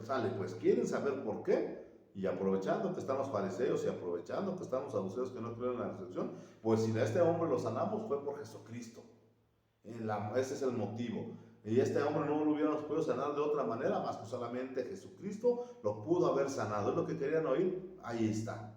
Sale, pues, ¿quieren saber por qué? Y aprovechando que están los fariseos y aprovechando que están los saduceos que no creen en la resurrección, pues si a este hombre lo sanamos fue por Jesucristo. Ese es el motivo. Y este hombre no lo hubiéramos podido sanar de otra manera, más que solamente Jesucristo lo pudo haber sanado. Es lo que querían oír, ahí está.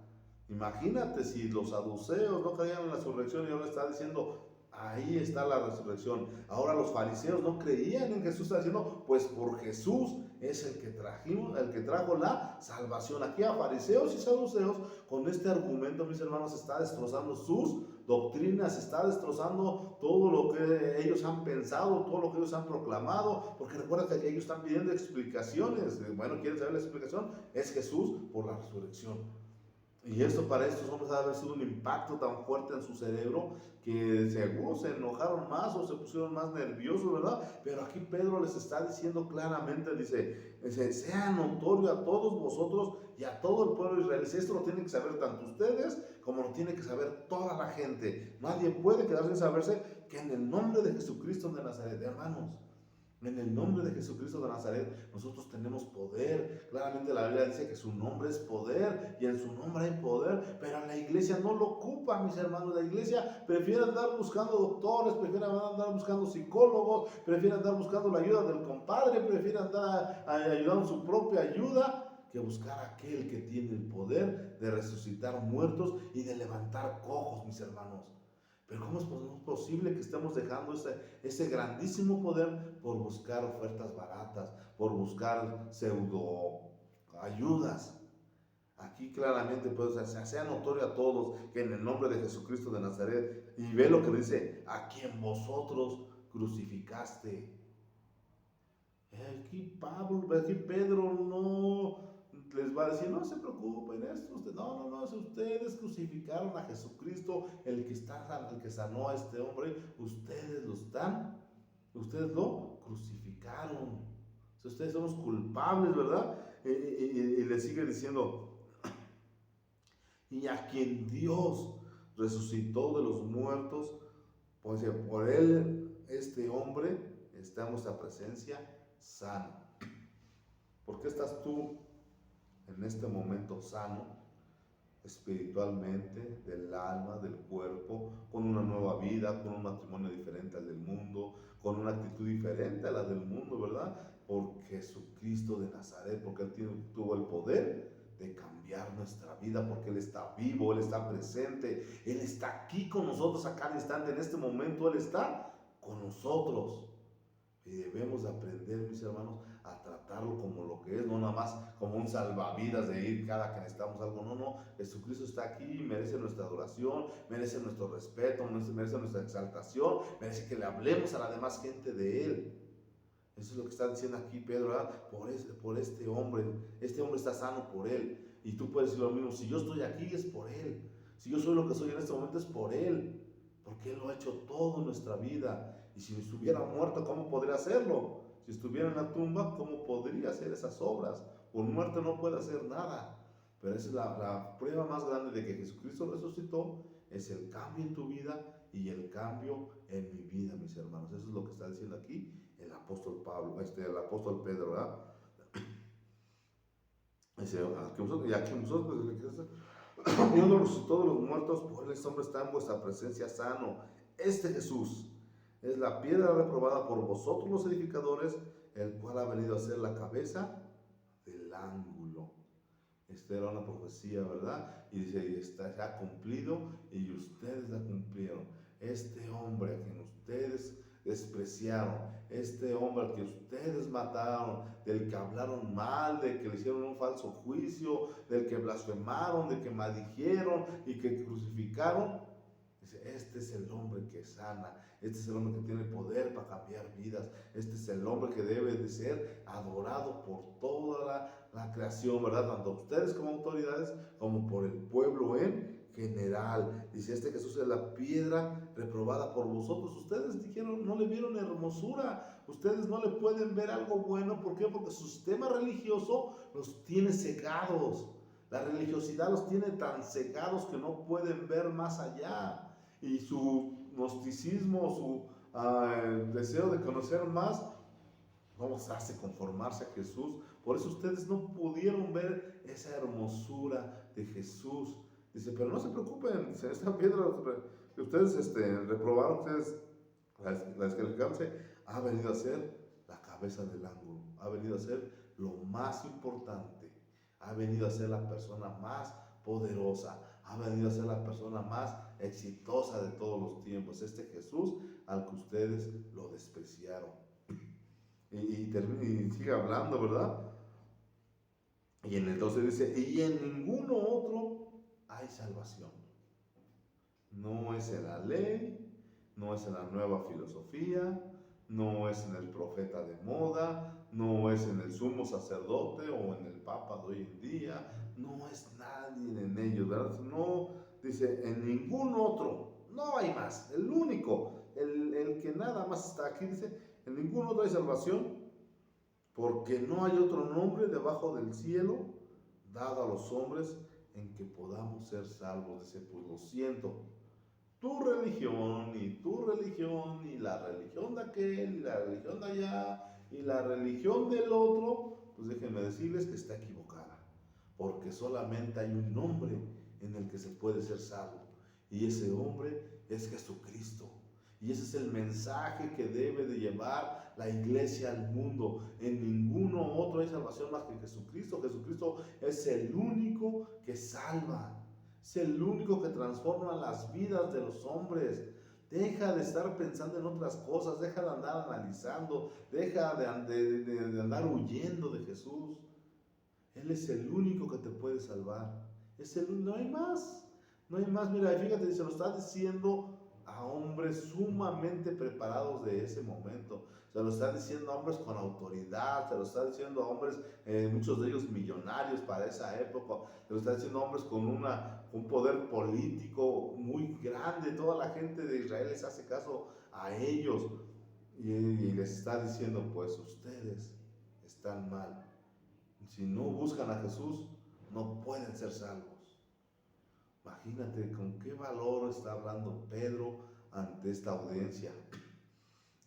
Imagínate si los saduceos no creían en la resurrección y ahora está diciendo, ahí está la resurrección. Ahora los fariseos no creían en Jesús, está diciendo, pues por Jesús es el que trajo la salvación. Aquí a fariseos y saduceos, con este argumento, mis hermanos, está destrozando sus doctrinas, está destrozando todo lo que ellos han pensado, todo lo que ellos han proclamado, porque recuerda que ellos están pidiendo explicaciones. Bueno, ¿quieren saber la explicación? Es Jesús por la resurrección. Y esto para estos hombres ha de haber sido un impacto tan fuerte en su cerebro que seguro se enojaron más o se pusieron más nerviosos, ¿verdad? Pero aquí Pedro les está diciendo claramente, dice, sea notorio a todos vosotros y a todo el pueblo de Israel. Esto lo tienen que saber tanto ustedes como lo tiene que saber toda la gente. Nadie puede quedarse sin saberse que en el nombre de Jesucristo de Nazaret, hermanos, en el nombre de Jesucristo de Nazaret, nosotros tenemos poder. Claramente la Biblia dice que su nombre es poder y en su nombre hay poder, pero la iglesia no lo ocupa, mis hermanos. La iglesia prefiere andar buscando doctores, prefiere andar buscando psicólogos, prefiere andar buscando la ayuda del compadre, prefiere andar ayudando su propia ayuda, que buscar a aquel que tiene el poder de resucitar muertos y de levantar cojos, mis hermanos. Pero ¿cómo es posible que estemos dejando ese grandísimo poder por buscar ofertas baratas, por buscar pseudo ayudas? Aquí claramente pues, sea notorio a todos que en el nombre de Jesucristo de Nazaret, y ve lo que dice, a quien vosotros crucificaste. Aquí Pedro no les va a decir, no se preocupen, ustedes crucificaron a Jesucristo, el que sanó a este hombre, ustedes lo crucificaron. Ustedes son los culpables, ¿verdad? Y le sigue diciendo, y a quien Dios resucitó de los muertos, pues por él, este hombre está en nuestra presencia sano. ¿Por qué estás tú en este momento sano, espiritualmente, del alma, del cuerpo, con una nueva vida, con un matrimonio diferente al del mundo, con una actitud diferente a la del mundo, ¿verdad? Por Jesucristo de Nazaret, porque Él tuvo el poder de cambiar nuestra vida, porque Él está vivo, Él está presente, Él está aquí con nosotros a cada instante. En este momento Él está con nosotros. Y debemos aprender, mis hermanos, a tratarlo como lo que es, no nada más como un salvavidas de ir cada que necesitamos algo. No, Jesucristo está aquí, merece nuestra adoración, merece nuestro respeto, merece nuestra exaltación, merece que le hablemos a la demás gente de Él. Eso es lo que está diciendo aquí Pedro, ¿verdad? Por este hombre está sano por Él. Y tú puedes decir lo mismo, si yo estoy aquí es por Él, si yo soy lo que soy en este momento es por Él, porque Él lo ha hecho todo en nuestra vida. Y si estuviera muerto, ¿cómo podría hacerlo? Si estuviera en la tumba, ¿cómo podría hacer esas obras? Por muerte no puede hacer nada. Pero esa es la prueba más grande de que Jesucristo resucitó, es el cambio en tu vida y el cambio en mi vida, mis hermanos. Eso es lo que está diciendo aquí el apóstol el apóstol Pedro, ¿verdad? Dice, y aquí nosotros, Dios lo resucitó de los muertos, por este hombre está en vuestra presencia sano. Este Jesús es la piedra reprobada por vosotros los edificadores, el cual ha venido a ser la cabeza del ángulo. Esta era una profecía, ¿verdad? Y dice, se ha cumplido y ustedes la cumplieron. Este hombre a quien ustedes despreciaron, este hombre al que ustedes mataron, del que hablaron mal, del que le hicieron un falso juicio, del que blasfemaron, del que maldijeron y que crucificaron, dice, este es el hombre que sana, este es el hombre que tiene poder para cambiar vidas, este es el hombre que debe de ser adorado por toda la creación, ¿verdad? Tanto ustedes como autoridades, como por el pueblo en general. Dice, este Jesús es la piedra reprobada por vosotros. Ustedes dijeron, no le vieron hermosura. Ustedes no le pueden ver algo bueno. ¿Por qué? Porque su sistema religioso los tiene cegados. La religiosidad los tiene tan cegados que no pueden ver más allá. Y su gnosticismo, su deseo de conocer más, no los hace conformarse a Jesús. Por eso ustedes no pudieron ver esa hermosura de Jesús. Dice, pero no se preocupen, dice, esta piedra que ustedes reprobaron, ustedes la descalificaron, ha venido a ser la cabeza del ángulo, ha venido a ser lo más importante, ha venido a ser la persona más poderosa, ha venido a ser la persona más exitosa de todos los tiempos, este Jesús al que ustedes lo despreciaron. Y sigue hablando, ¿verdad? Y en el 12 dice, y en ninguno otro hay salvación. No es en la ley, no es en la nueva filosofía, no es en el profeta de moda, no es en el sumo sacerdote o en el papa de hoy en día, no es nadie en ellos, ¿verdad? No, dice, en ningún otro, no hay más, el único, el que nada más está aquí, dice, en ningún otro hay salvación, porque no hay otro nombre debajo del cielo dado a los hombres en que podamos ser salvos. Dice, pues lo siento, tu religión, y la religión de aquel, y la religión de allá, y la religión del otro, pues déjenme decirles que está equivocada, porque solamente hay un nombre en el que se puede ser salvo, y ese hombre es Jesucristo. Y ese es el mensaje que debe de llevar la iglesia al mundo. En ninguno otro hay salvación más que Jesucristo. Jesucristo es el único que salva. Es el único que transforma las vidas de los hombres. Deja de estar pensando en otras cosas. Deja de andar analizando. Deja de andar huyendo de Jesús. Él es el único que te puede salvar. No hay más. No hay más. Mira, fíjate, se lo está diciendo a hombres sumamente preparados de ese momento. Se lo está diciendo a hombres con autoridad, se lo está diciendo a hombres, muchos de ellos millonarios para esa época, se lo está diciendo a hombres con un poder político muy grande. Toda la gente de Israel les hace caso a ellos y les está diciendo, pues ustedes están mal. Si no buscan a Jesús, no pueden ser salvos. Imagínate con qué valor está hablando Pedro ante esta audiencia,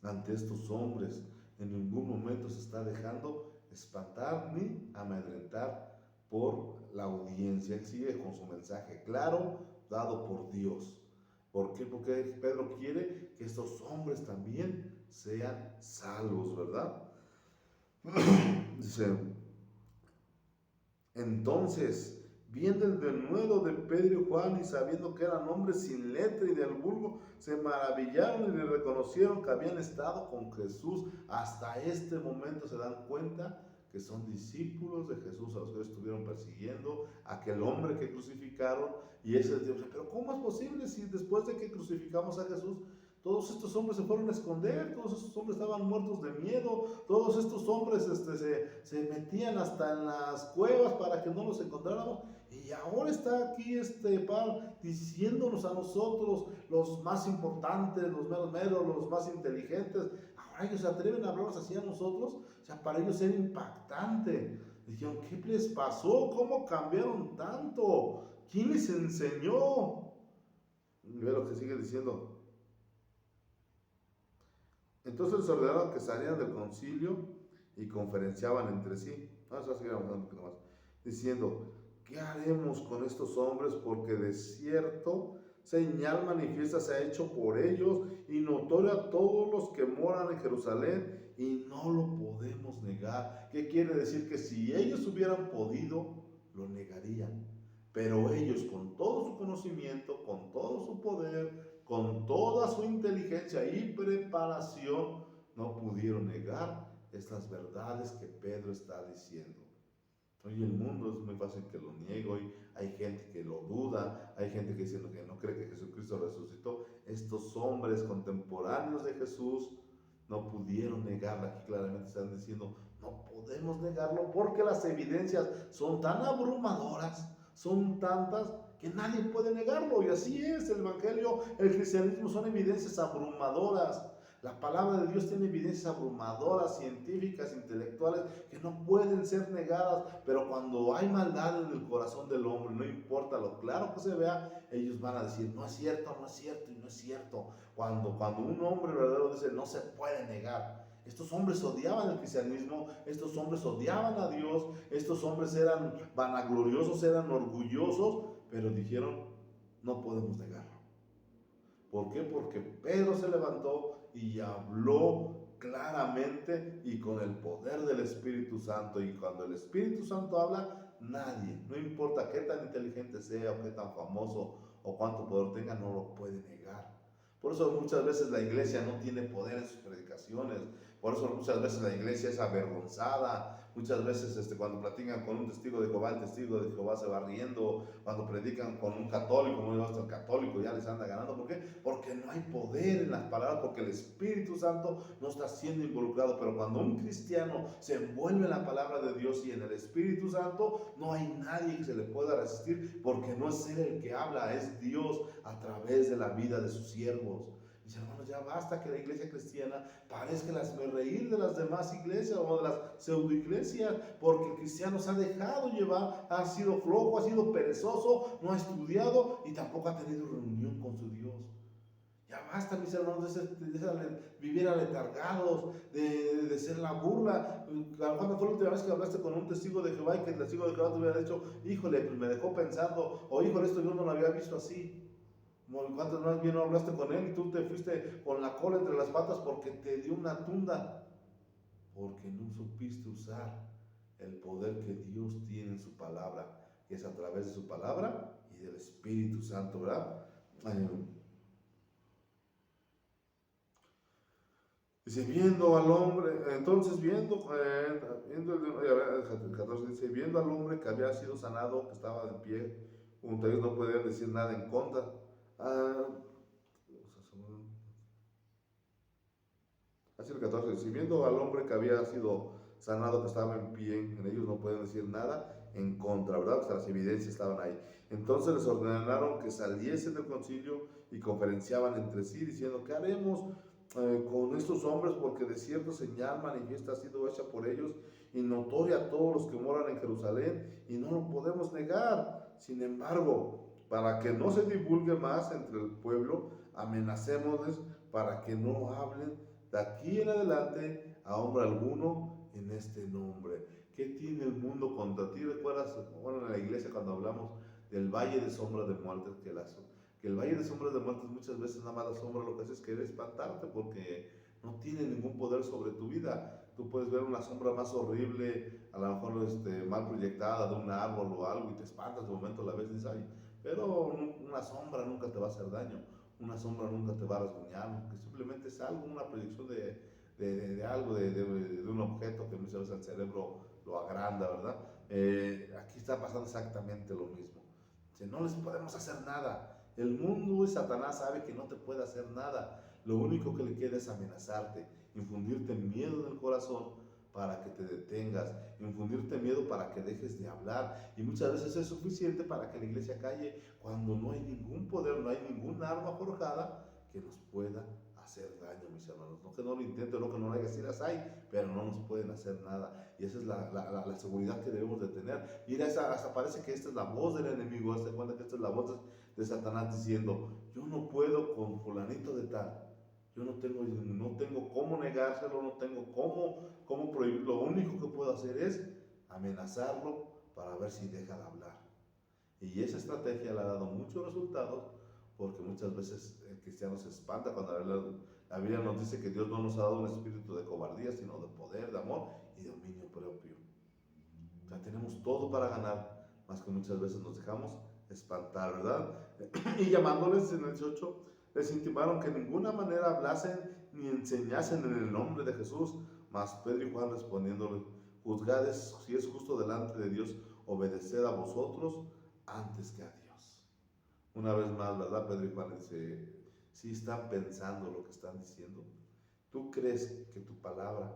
ante estos hombres. En ningún momento se está dejando espantar ni amedrentar por la audiencia. Él sigue con su mensaje claro, dado por Dios. ¿Por qué? Porque Pedro quiere que estos hombres también sean salvos, ¿verdad? Dice, entonces, viendo el denuedo de Pedro y Juan y sabiendo que eran hombres sin letra y del vulgo, se maravillaron y le reconocieron que habían estado con Jesús. Hasta este momento se dan cuenta que son discípulos de Jesús, a los que estuvieron persiguiendo, aquel hombre que crucificaron. Y ese Dios, pero ¿cómo es posible si después de que crucificamos a Jesús, todos estos hombres se fueron a esconder, todos estos hombres estaban muertos de miedo, todos estos hombres se metían hasta en las cuevas para que no los encontráramos? Y ahora está aquí Pablo diciéndonos a nosotros, los más importantes, los meros, los más inteligentes, ahora ellos se atreven a hablarnos así a nosotros. O sea, para ellos era impactante. Dijeron, ¿qué les pasó? ¿Cómo cambiaron tanto? ¿Quién les enseñó? Y ve lo que sigue diciendo. Entonces les ordenaron que salieran del concilio y conferenciaban entre sí. Vamos a seguir avanzando un poquito más. Diciendo, ¿qué haremos con estos hombres? Porque de cierto señal manifiesta se ha hecho por ellos y notorio a todos los que moran en Jerusalén, y no lo podemos negar. ¿Qué quiere decir? Que si ellos hubieran podido, lo negarían. Pero ellos, con todo su conocimiento, con todo su poder, con toda su inteligencia y preparación, no pudieron negar estas verdades que Pedro está diciendo. Hoy el mundo es muy fácil que lo niegue. Hoy hay gente que lo duda, hay gente que dice que no cree que Jesucristo resucitó. Estos hombres contemporáneos de Jesús no pudieron negarlo. Aquí claramente están diciendo, no podemos negarlo porque las evidencias son tan abrumadoras, son tantas, que nadie puede negarlo. Y así es, el Evangelio, el cristianismo son evidencias abrumadoras. La palabra de Dios tiene evidencias abrumadoras, científicas, intelectuales, que no pueden ser negadas. Pero cuando hay maldad en el corazón del hombre, no importa lo claro que se vea, ellos van a decir, no es cierto, no es cierto y no es cierto. Cuando un hombre verdadero dice, no se puede negar. Estos hombres odiaban el cristianismo, estos hombres odiaban a Dios, estos hombres eran vanagloriosos, eran orgullosos, pero dijeron, no podemos negarlo. ¿Por qué? Porque Pedro se levantó y habló claramente y con el poder del Espíritu Santo. Y cuando el Espíritu Santo habla, nadie, no importa qué tan inteligente sea o qué tan famoso o cuánto poder tenga, no lo puede negar. Por eso muchas veces la iglesia no tiene poder en sus predicaciones. Por eso muchas veces la iglesia es avergonzada. Muchas veces cuando platican con un testigo de Jehová, el testigo de Jehová se va riendo. Cuando predican con un católico, el católico ya les anda ganando. ¿Por qué? Porque no hay poder en las palabras, porque el Espíritu Santo no está siendo involucrado. Pero cuando un cristiano se envuelve en la palabra de Dios y en el Espíritu Santo, no hay nadie que se le pueda resistir, porque no es él el que habla, es Dios a través de la vida de sus siervos. Mis hermanos, ya basta que la iglesia cristiana parezca el hazmerreír de las demás iglesias o de las pseudoiglesias, porque el cristiano se ha dejado llevar, ha sido flojo, ha sido perezoso, no ha estudiado y tampoco ha tenido reunión con su Dios. Ya basta, mis hermanos, de vivir aletargados, de ser la burla. ¿Cuándo fue la última vez que hablaste con un testigo de Jehová y que el testigo de Jehová te hubiera dicho, híjole, pues me dejó pensando, o híjole, esto yo no lo había visto así? ¿Cuántas más bien no hablaste con él y tú te fuiste con la cola entre las patas porque te dio una tunda? Porque no supiste usar el poder que Dios tiene en su palabra, que es a través de su palabra y del Espíritu Santo, ¿verdad? Dice, viendo al hombre, entonces viendo el 14 dice, viendo al hombre que había sido sanado, que estaba de pie, junto a ellos no podían decir nada en contra. Así el 14 dice, viendo al hombre que había sido sanado, que estaba en pie, en ellos no pueden decir nada en contra, ¿verdad? O sea, las evidencias estaban ahí. Entonces les ordenaron que saliesen del concilio y conferenciaban entre sí, diciendo, ¿qué haremos con estos hombres? Porque de cierto señal manifiesta ha sido hecha por ellos y notoria a todos los que moran en Jerusalén, y no lo podemos negar. Sin embargo, para que no se divulgue más entre el pueblo, amenacémosles para que no hablen de aquí en adelante a hombre alguno en este nombre. ¿Qué tiene el mundo contra ti? ¿Recuerdas, bueno, en la iglesia cuando hablamos del valle de sombra de muerte, que el valle de sombra de muerte muchas veces nada más la sombra lo que hace es querer espantarte, porque no tiene ningún poder sobre tu vida? Tú puedes ver una sombra más horrible, a lo mejor mal proyectada de un árbol o algo, y te espantas, de momento la ves y dices, ay, pero una sombra nunca te va a hacer daño. Una sombra nunca te va a rasguñar, porque simplemente es algo, una proyección de algo, de un objeto que muchas veces el cerebro lo agranda, ¿verdad? Aquí está pasando exactamente lo mismo. Dice, no les podemos hacer nada. El mundo y Satanás sabe que no te puede hacer nada. Lo único que le queda es amenazarte, infundirte miedo en el corazón para que te detengas, infundirte miedo para que dejes de hablar. Y muchas veces es suficiente para que la iglesia calle, cuando no hay ningún poder, no hay ningún arma forjada que nos pueda hacer daño, mis hermanos. No que no lo intenten, no que no lo hagan, si las hay, pero no nos pueden hacer nada. Y esa es la seguridad que debemos de tener. Mira, hasta parece que esta es la voz del enemigo, hazte cuenta que esta es la voz de Satanás diciendo, yo no puedo con fulanito de tal. Yo no tengo cómo negárselo, no tengo cómo prohibirlo. Lo único que puedo hacer es amenazarlo para ver si deja de hablar. Y esa estrategia le ha dado muchos resultados, porque muchas veces el cristiano se espanta cuando la Biblia nos dice que Dios no nos ha dado un espíritu de cobardía, sino de poder, de amor y de dominio propio. O sea, tenemos todo para ganar, más que muchas veces nos dejamos espantar, ¿verdad? Y llamándoles en el 18, les intimaron que de ninguna manera hablasen ni enseñasen en el nombre de Jesús. Mas Pedro y Juan respondiéndole, juzgad si es justo delante de Dios obedecer a vosotros antes que a Dios. Una vez más, ¿verdad? Pedro y Juan dice, si están pensando lo que están diciendo, ¿tú crees que tu palabra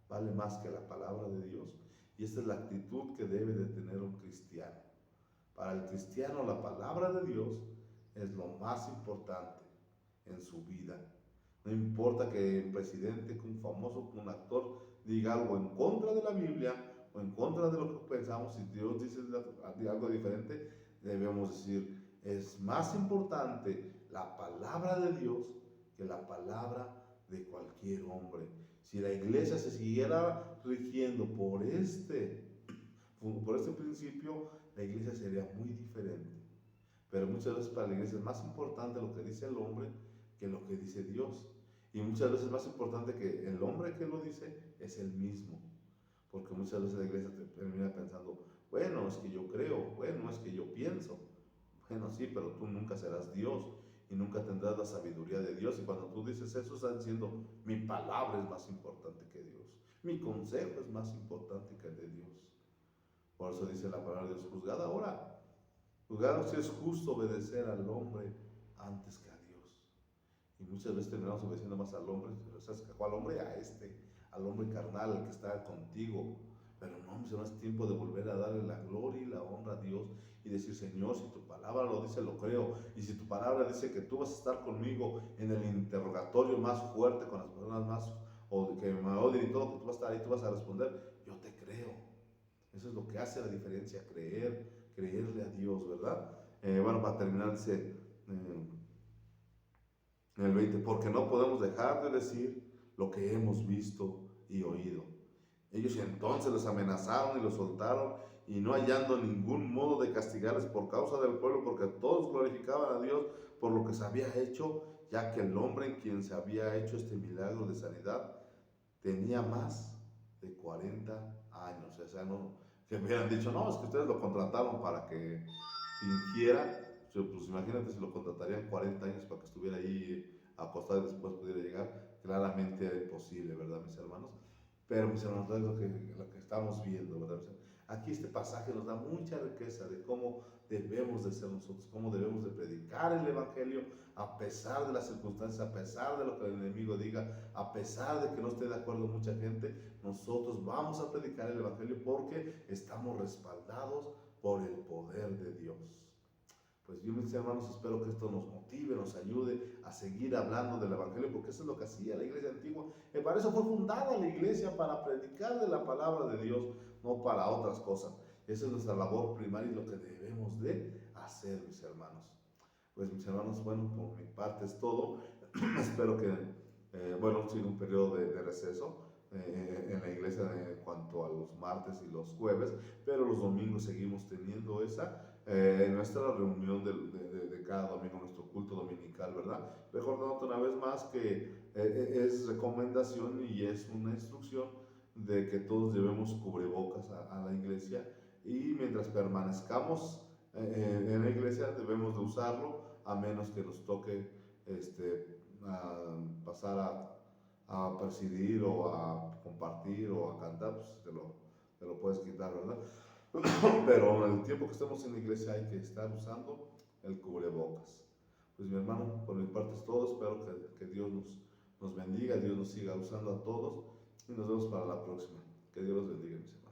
vale más que la palabra de Dios? Y esta es la actitud que debe de tener un cristiano. Para el cristiano la palabra de Dios es lo más importante en su vida. No importa que el presidente, que un famoso, que un actor diga algo en contra de la Biblia o en contra de lo que pensamos, si Dios dice algo diferente, debemos decir, es más importante la palabra de Dios que la palabra de cualquier hombre. Si la iglesia se siguiera rigiendo por este principio, la iglesia sería muy diferente. Pero muchas veces para la iglesia es más importante lo que dice el hombre que lo que dice Dios. Y muchas veces es más importante que el hombre que lo dice es el mismo. Porque muchas veces la iglesia termina pensando, bueno, es que yo creo, bueno, es que yo pienso. Bueno, sí, pero tú nunca serás Dios y nunca tendrás la sabiduría de Dios. Y cuando tú dices eso, estás diciendo, mi palabra es más importante que Dios. Mi consejo es más importante que el de Dios. Por eso dice la palabra de Dios, juzgad ahora. Juzgad si es justo obedecer al hombre antes que a Dios. Y muchas veces terminamos obedeciendo más al hombre. ¿Sabes cuál hombre? Al hombre carnal, al que está contigo. Pero no, no es tiempo de volver a darle la gloria y la honra a Dios y decir, Señor, si tu palabra lo dice, lo creo. Y si tu palabra dice que tú vas a estar conmigo en el interrogatorio más fuerte con las personas más, o que me odien y todo, que tú vas a estar ahí, tú vas a responder, yo te creo. Eso es lo que hace la diferencia, creerle a Dios, ¿verdad? Bueno, para terminar, dice en el 20, porque no podemos dejar de decir lo que hemos visto y oído. Ellos entonces los amenazaron y los soltaron, y no hallando ningún modo de castigarles por causa del pueblo, porque todos glorificaban a Dios por lo que se había hecho, ya que el hombre en quien se había hecho este milagro de sanidad tenía más de 40 años. O sea, no, que me hubieran dicho, no, es que ustedes lo contrataron para que fingiera. Pues imagínate si lo contratarían 40 años para que estuviera ahí acostado y después pudiera llegar. Claramente era imposible, ¿verdad, mis hermanos? Pero mis hermanos, es lo que estamos viendo, ¿verdad? Aquí este pasaje nos da mucha riqueza de cómo debemos de ser nosotros, cómo debemos de predicar el Evangelio a pesar de las circunstancias, a pesar de lo que el enemigo diga, a pesar de que no esté de acuerdo mucha gente. Nosotros vamos a predicar el Evangelio porque estamos respaldados por el poder de Dios. Pues yo, mis hermanos, espero que esto nos motive, nos ayude a seguir hablando del Evangelio, porque eso es lo que hacía la iglesia antigua. Y para eso fue fundada la iglesia, para predicar de la palabra de Dios, no para otras cosas. Esa es nuestra labor primaria y lo que debemos de hacer, mis hermanos. Pues mis hermanos, bueno, por mi parte es todo. Espero que, bueno, siga un periodo de receso en la iglesia en cuanto a los martes y los jueves, pero los domingos seguimos teniendo nuestra reunión de cada domingo, nuestro culto dominical, ¿verdad? Recordándote una vez más que es recomendación y es una instrucción de que todos llevemos cubrebocas a la iglesia, y mientras permanezcamos en la iglesia debemos de usarlo, a menos que nos toque pasar a presidir o a compartir o a cantar, pues te lo puedes quitar, ¿verdad? Pero en el tiempo que estemos en la iglesia hay que estar usando el cubrebocas. Pues mi hermano, por mi parte es todo. Espero que Dios nos bendiga, Dios nos siga usando a todos, y nos vemos para la próxima. Que Dios los bendiga, mis hermanos.